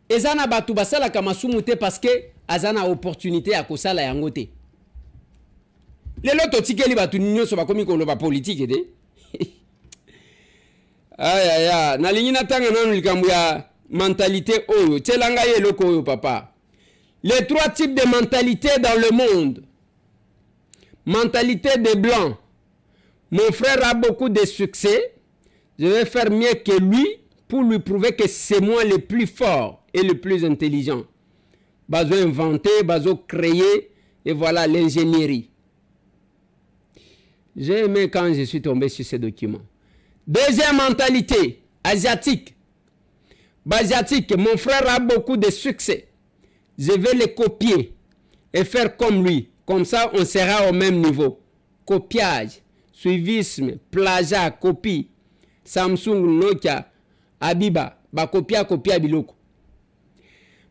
Ezana batu basala kamasumute parce que azana opportunité à kosala yangote. Les loto tikeli batu nyo so ba komi ko loba politique de. Aya na linyina tanga nanu likambu ya mentalité oyo. Tselanga ye loko oyo papa. Les trois types de mentalité dans le monde. Mentalité des blancs. Mon frère a beaucoup de succès. Je vais faire mieux que lui pour lui prouver que c'est moi le plus fort et le plus intelligent. Bazo inventer, bazo créer, et voilà l'ingénierie. J'ai aimé quand je suis tombé sur ces documents. Deuxième mentalité, asiatique. Asiatique, mon frère a beaucoup de succès. Je vais le copier et faire comme lui. Comme ça, on sera au même niveau. Copiage, suivisme, plagiat, copie. Samsung, Nokia, Abiba, ba copia biloko.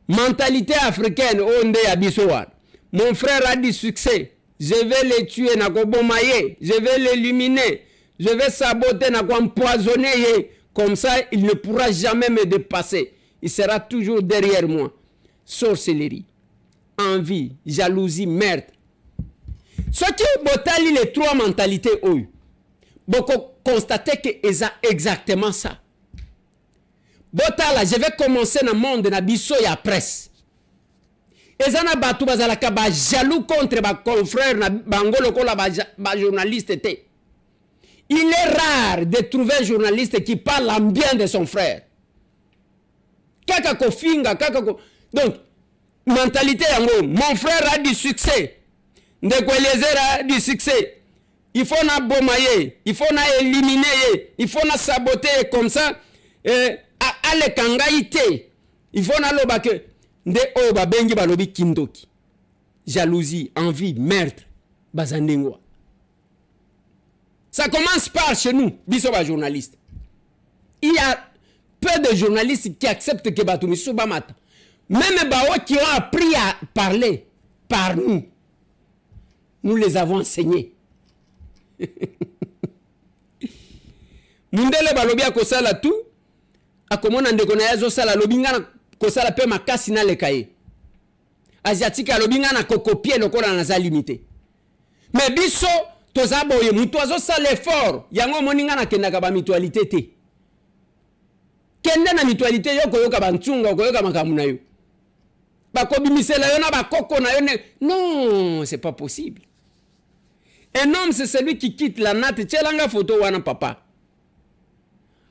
Mentalité africaine, onde abisoa. Mon frère a du succès. Je vais le tuer, na kobomaye. Je vais l'éliminer. Je vais saboter, na empoisonner. Comme ça, il ne pourra jamais me dépasser. Il sera toujours derrière moi. Sorcellerie, envie, jalousie, meurtre. Ce qui botali les trois mentalités, beaucoup constater que c'est exactement ça. Botala, je vais commencer dans le monde de la biso et la presse. Ezana batu bazalaka ba jaloux contre ba confrère na bangolo ko la ba journaliste était. Il est rare de trouver un journaliste qui parle en bien de son frère. Kaka ko finga, kaka ko. Donc, mentalité yango, mon frère a du succès. Ndeko Eliezer a du succès. Il faut na bomaye, il faut na éliminer, il faut na saboter comme ça. Ale kangaite. Il faut na loba que nde o ba bengi balobi kindoki. Jalousie, envie, meurtre, bazandengwa. Ça commence par chez nous, biso ba journaliste. Il y a peu de journalistes qui acceptent que Batoumi Soubamata. Même Bao qui ont appris à parler par nous. Nous les avons enseignés. Mundele balobi a kosala tout. A komona ndeko na yazo sala lobinga na kosala pe makasi na lekaye. Asiatique a lobinga na kokopie lokola na za limité. Mais biso tozaboye mutu azo sala effort. Yango moninga na kendaka ba mutualité te. Kende na mutualité yo koyoka bantunga koyoka makamu na yo. Bakobimisela yo na bakoko na yo ne. Non, c'est pas possible. Un homme c'est celui qui quitte la natte. Tchelanga photo wana papa.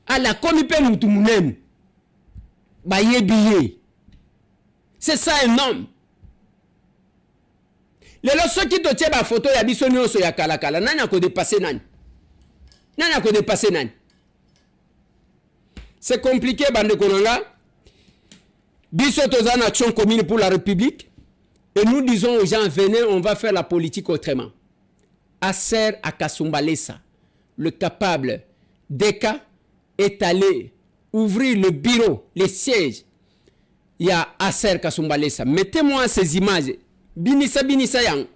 Ala komi pe mutu munene. Ba yebiye. C'est ça un homme. Lelo soki to tche ba photo ya biso nyonso ya kala kala. Nani ako dépasser nani? Nani ako dépasser nani? C'est compliqué, bande konanga. Biso tozan action commune pour la République. Et nous disons aux gens, venez, on va faire la politique autrement. Asser Akasumbalesa, le capable d'Eka, est allé ouvrir le bureau, les sièges. Il y a Asser Kasumbalesa. Mettez-moi ces images. Binissa Binissa Yang.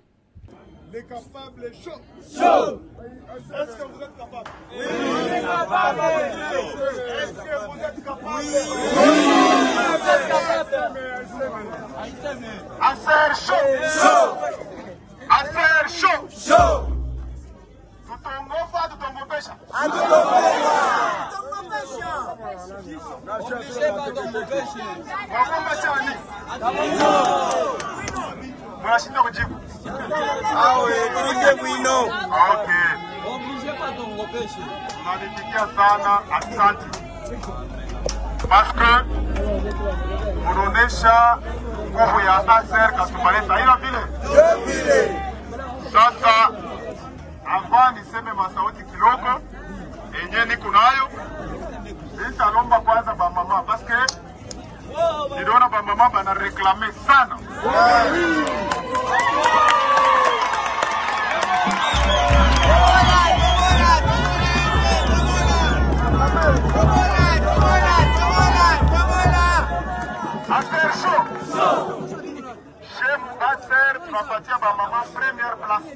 Les capables chauds. Chaud. Est-ce que vous êtes capable? Oui. Est-ce que vous êtes capable? Oui. Affaire chaud. Chaud. Affaire chaud. Chaud. Tutongo fa tutongo pesha. Tutongo pesha. Wakomba chani. Mnashinda kujibu. Awe, tulize mwino. Okay. Tunanifikia sana, asante. Parce que munaonesha nguvu ya ASR Kasumbalesa. Ila vile. Sasa avant niseme masauti kidogo yenye niko nayo, nitalomba kwanza ba mama parce que niliona ba mama bana reklame sana. ASR show. Chez ASR, tunapatia ba mama première place.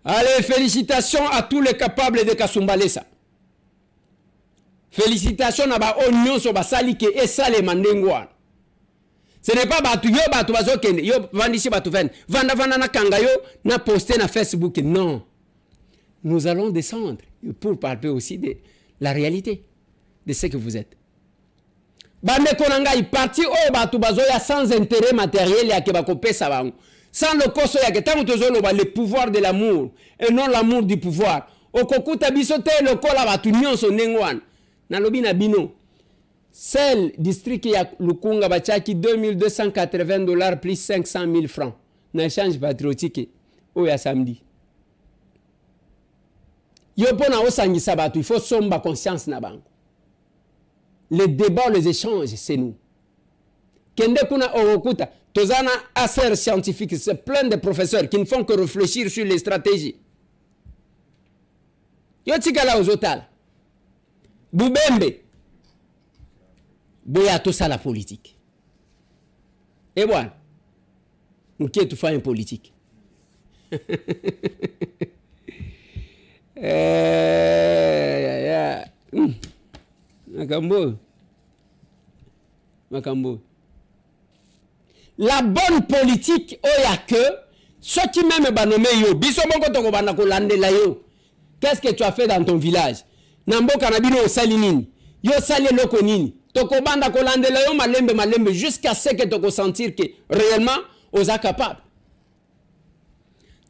Allez, félicitations à tous les capables de Kasumbalesa. Félicitations à ba onyo so basali ke esale mandengwa. Ce n'est pas batu yo batu bazokende yo vandisi batu ven. Vanda na kanga yo na poster na Facebook. Non. Nous allons descendre pour parler aussi de la réalité de ce que vous êtes. Bande konanga i parti o batu bazoya sans intérêt matériel ya ke bakopesa bango. Sans le koso ya ke tango tozolo ba le pouvoir de l'amour et non l'amour du pouvoir. Okokuta bisote le kola batu nyonso nengwana. Na lobi na bino. Seul district ya Lukunga bachaki $2280 plus 500 000 francs. Na échange patriotique o ya samedi. Yo pona osangisa batu, il faut somba conscience na bango. Les débats, les échanges, c'est nous. Kende kuna okokuta, tozana ASR scientifique, c'est plein de professeurs qui ne font que réfléchir sur les stratégies. Yo tikala ozotala. Boubembe. Boya tout ça la politique. Et voilà. Nous qui tout faire une politique. Makambo. La bonne politique, il y a que ceux qui même banome yo, biso bongo toko bana ko landela yo. Qu'est-ce que tu as fait dans ton village? Nambo kanabino osali nini? Yo sali loko nini? Toko banda ko landela yo malembe jusqu'à ce que toko sentir que réellement osa capable.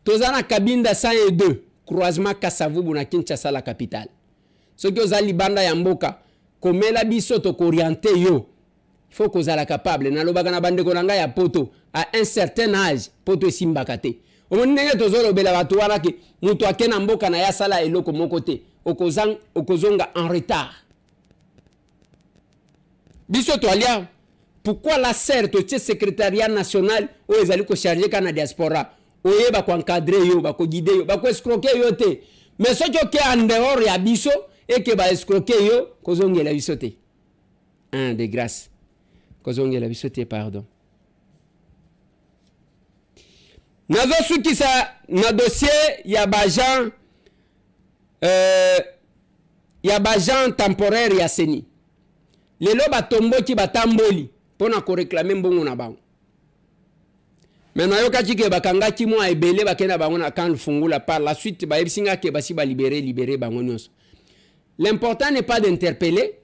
Tozana Kabinda 102, croisement Kasavubu na Kinshasa la capitale. Ce que ozali banda ya mboka, komela biso toko orienter yo. Il faut qu'on soit capable. Na lobaka na bande konanga ya poto à un certain âge poto simbakate. Omonenge tozolo bela batu wana ke mutu akena mboka na ya sala eloko moko te. Okozonga en retard. Biso to alia pourquoi la serre to secrétariat national o ezali ko charger kana diaspora. Oyeba ko encadrer yo, ba ko guider yo, ba ko escroquer yo te. Mais ce que en dehors ya biso et que ba escroquer yo kozongela biso te. De grâce kozongela biso te, pardon. Nazo sukisa na dossier ya bajan temporaire ya seni. Lelo batomboki batamboli pona ko réclamer mbongo na bango. Maintenant yo kati ke bakangaki mo ebele bakena bango na kan fungula, par la suite ba ebisinga ke basi ba libérer bango nyonso. L'important n'est pas d'interpeller,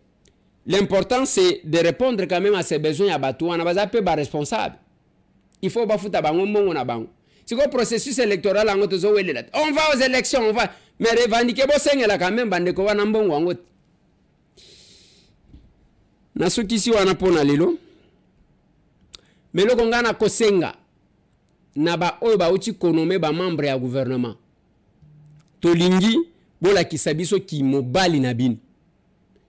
l'important c'est de répondre quand même à ces besoins ya batu wana baza pe ba responsable. Il faut bafuta bango mbongo na bango. C'est quoi processus électoral ango tozo welela. On va aux élections, on va mais revendiquer bo sengela quand même bande ko wana mbongo wango. Nasukisi wana pona lelo. Melo kongana kosenga na ba oyo ba uti konome ba membre ya gouvernement. Tolingi bola kisabiso ki mobali na bino.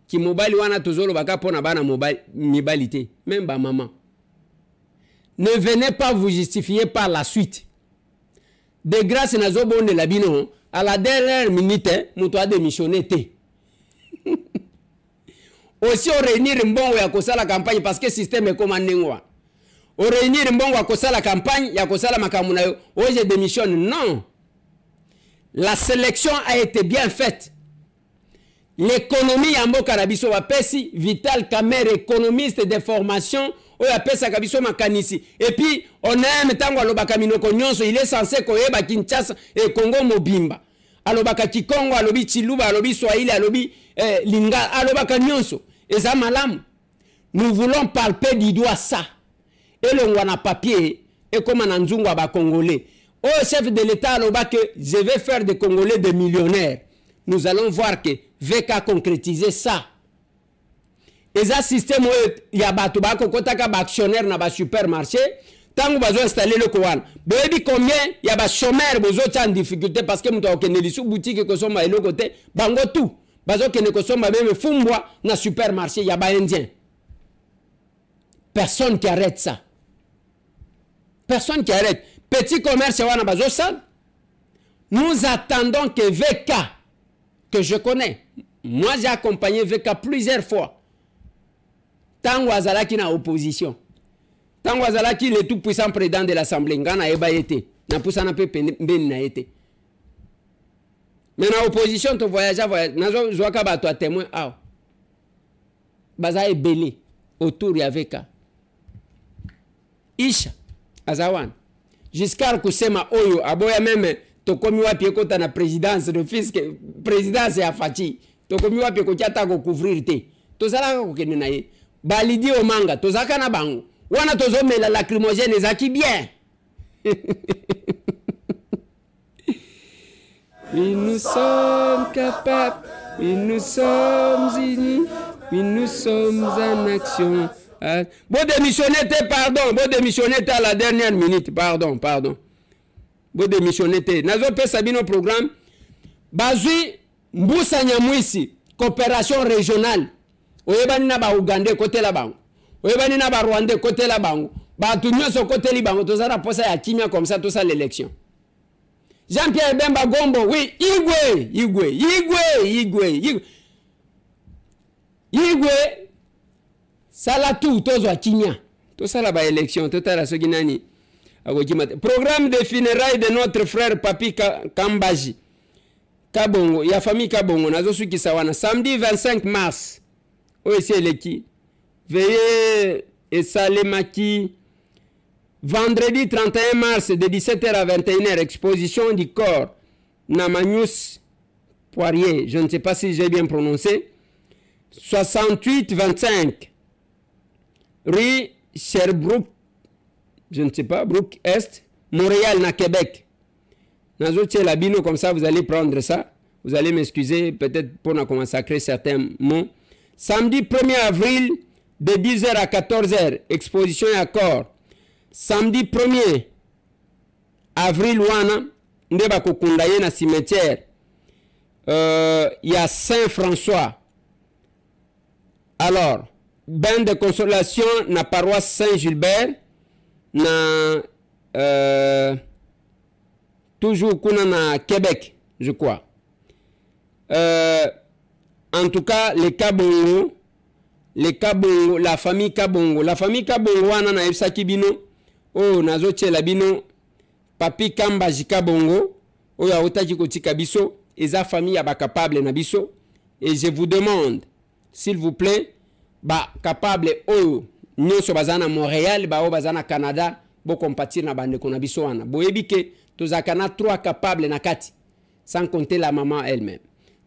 Ki mobali wana tozolo baka pona bana mobilité, même ba maman. Ne venez pas vous justifier par la suite. De grâce na zo bonde la bino à la dernière minute muto a démissionné te. Aussi on réunir mbongo ya kosala campagne parce que système est commandé ngwa. On réunir mbongo ya kosala campagne ya kosala makambo na yo. Oh je démissionne, non. La sélection a été bien faite. L'économie ya mboka na biso bapesi Vital Kamerhe, économiste de formation, oya pesa kabiso makanisi. Et puis on aime tango alobaka minoko nyonso, il est censé koyeba Kinshasa et Congo mobimba. Alobaka Kikongo, alobi Chiluba, alobi Swahili, alobi Linga, alobaka nyonso. Et ça malamu. Nous voulons palper du doigt ça. Et le wana papier et comme un nzungu ba congolais. Au chef de l'État aloba que je vais faire des Congolais des millionnaires. Nous allons voir que VK concrétiser ça. Et ça système il y a bato ba kokotaka ba actionnaire na ba supermarché. Tango bazo installer le kowan. Bebi combien il y a ba chômeur bozo en difficulté parce que muto okene sous boutique ko soma elo côté bango tout. Bazo kene ko soma même fumbwa na supermarché il y a ba indien. Personne qui arrête ça. Personne qui arrête. Petit commerce wana bazo sal. Nous attendons que VK que je connais. Moi j'ai accompagné VK plusieurs fois. Tango azalaki na opposition. Tango azalaki le tout puissant président de l'Assemblée ngana eba été. Na poussa na pe ben na été. Mais na opposition to voyage. Nazo zwaka bato a témoin ah. Baza ebele autour ya VK. Isha azawan. Jusqu'à kusema oyo aboya même tokomi wapi ekota na présidence de fisc présidence ya Fachi. Tokomi wapi kokiata ko couvrir te. Tozala ko kene na ye. Balidi Omanga, tozaka na bango. Wana tozomela lacrymogène ezaki bien. Oui, nous sommes capables, oui, nous sommes unis, oui, nous sommes en action. Bon démissionner, pardon, bon démissionner à la dernière minute, pardon. Bon démissionner, nazo pe sabino programme. Bazui Mbusa Nyamwisi, coopération régionale. Oyebani na ba Uganda côté la bango. Oyebani na ba Rwanda côté la bango. Ba tunyo so côté li bango tozara posa ya kimia comme ça tout ça l'élection. Jean-Pierre Bemba Gombo, oui, Igwe. Sala tout tozo kimia. Tout ça la ba élection totala so ginani. Programme de funérailles de notre frère Papi Kambaji. Kabongo, ya famille Kabongo nazo suki sawana samedi 25 mars. Oui, c'est l'équipe. Veillez et Salemaki. Vendredi 31 mars de 17h à 21h, exposition du corps. Namanius Poirier, je ne sais pas si j'ai bien prononcé. 68-25. Rue Sherbrooke, je ne sais pas, Brook Est, Montréal, na Québec. Nazotier Labino, comme ça, vous allez prendre ça. Vous allez m'excuser, peut-être pour nous consacrer certains mots. Samedi 1er avril, de 10h à 14h, exposition et accord. Samedi 1er avril, wana, ndeba kokundaye na cimetière. Il y a Saint-François. Alors, bain de consolation na paroisse Saint-Gilbert. Na toujours kuna na Québec, je crois. En tout cas, les Kabongo, la famille Kabongo, wana na Efsaki bino, oh nazo tchela bino, papi Kamba Jikabongo, oh ya otaki kotika biso, eza famille aba capable na biso, et je vous demande, s'il vous plaît, ba capable oh nyonso bazana Montréal, ba o bazana Canada, bo compatir na bande kona biso wana. Boyebike tozakana 3 capables na kati, sans compter la maman elle-même.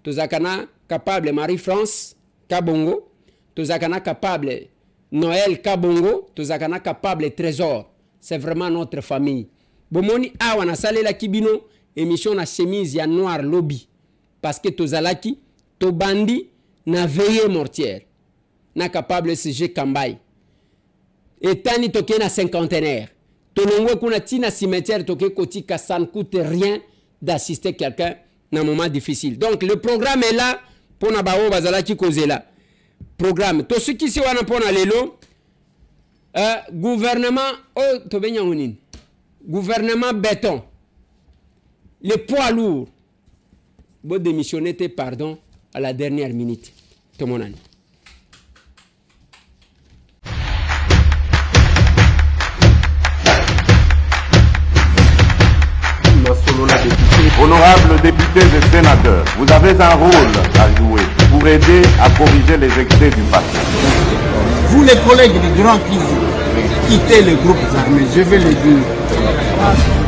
Tozakana capable Marie-France Kabongo, tozakana capable Noël Kabongo, tozakana capable Trésor. C'est vraiment notre famille. Bomoni awa na salela kibino émission na chemise ya noir lobby parce que tozalaki to bandi na veillée mortière. Na capable CG Kambay. Etani toke na cinquantenaire. Tonongwe kuna tina cimetière toke kotika, ça ne coûte rien d'assister quelqu'un dans un moment difficile. Donc le programme est là pour na bao bazalaki kozela. Programme. To ce qui se wana pona lelo gouvernement oh to benya onin. Gouvernement béton. Les poids lourds. Bon démissionner pardon à la dernière minute. Tout mon année. Honorables députés et sénateurs, vous avez un rôle à jouer pour aider à corriger les excès du passé. Vous les collègues du Grand Kivu, quittez les groupes armés, je vais le dire.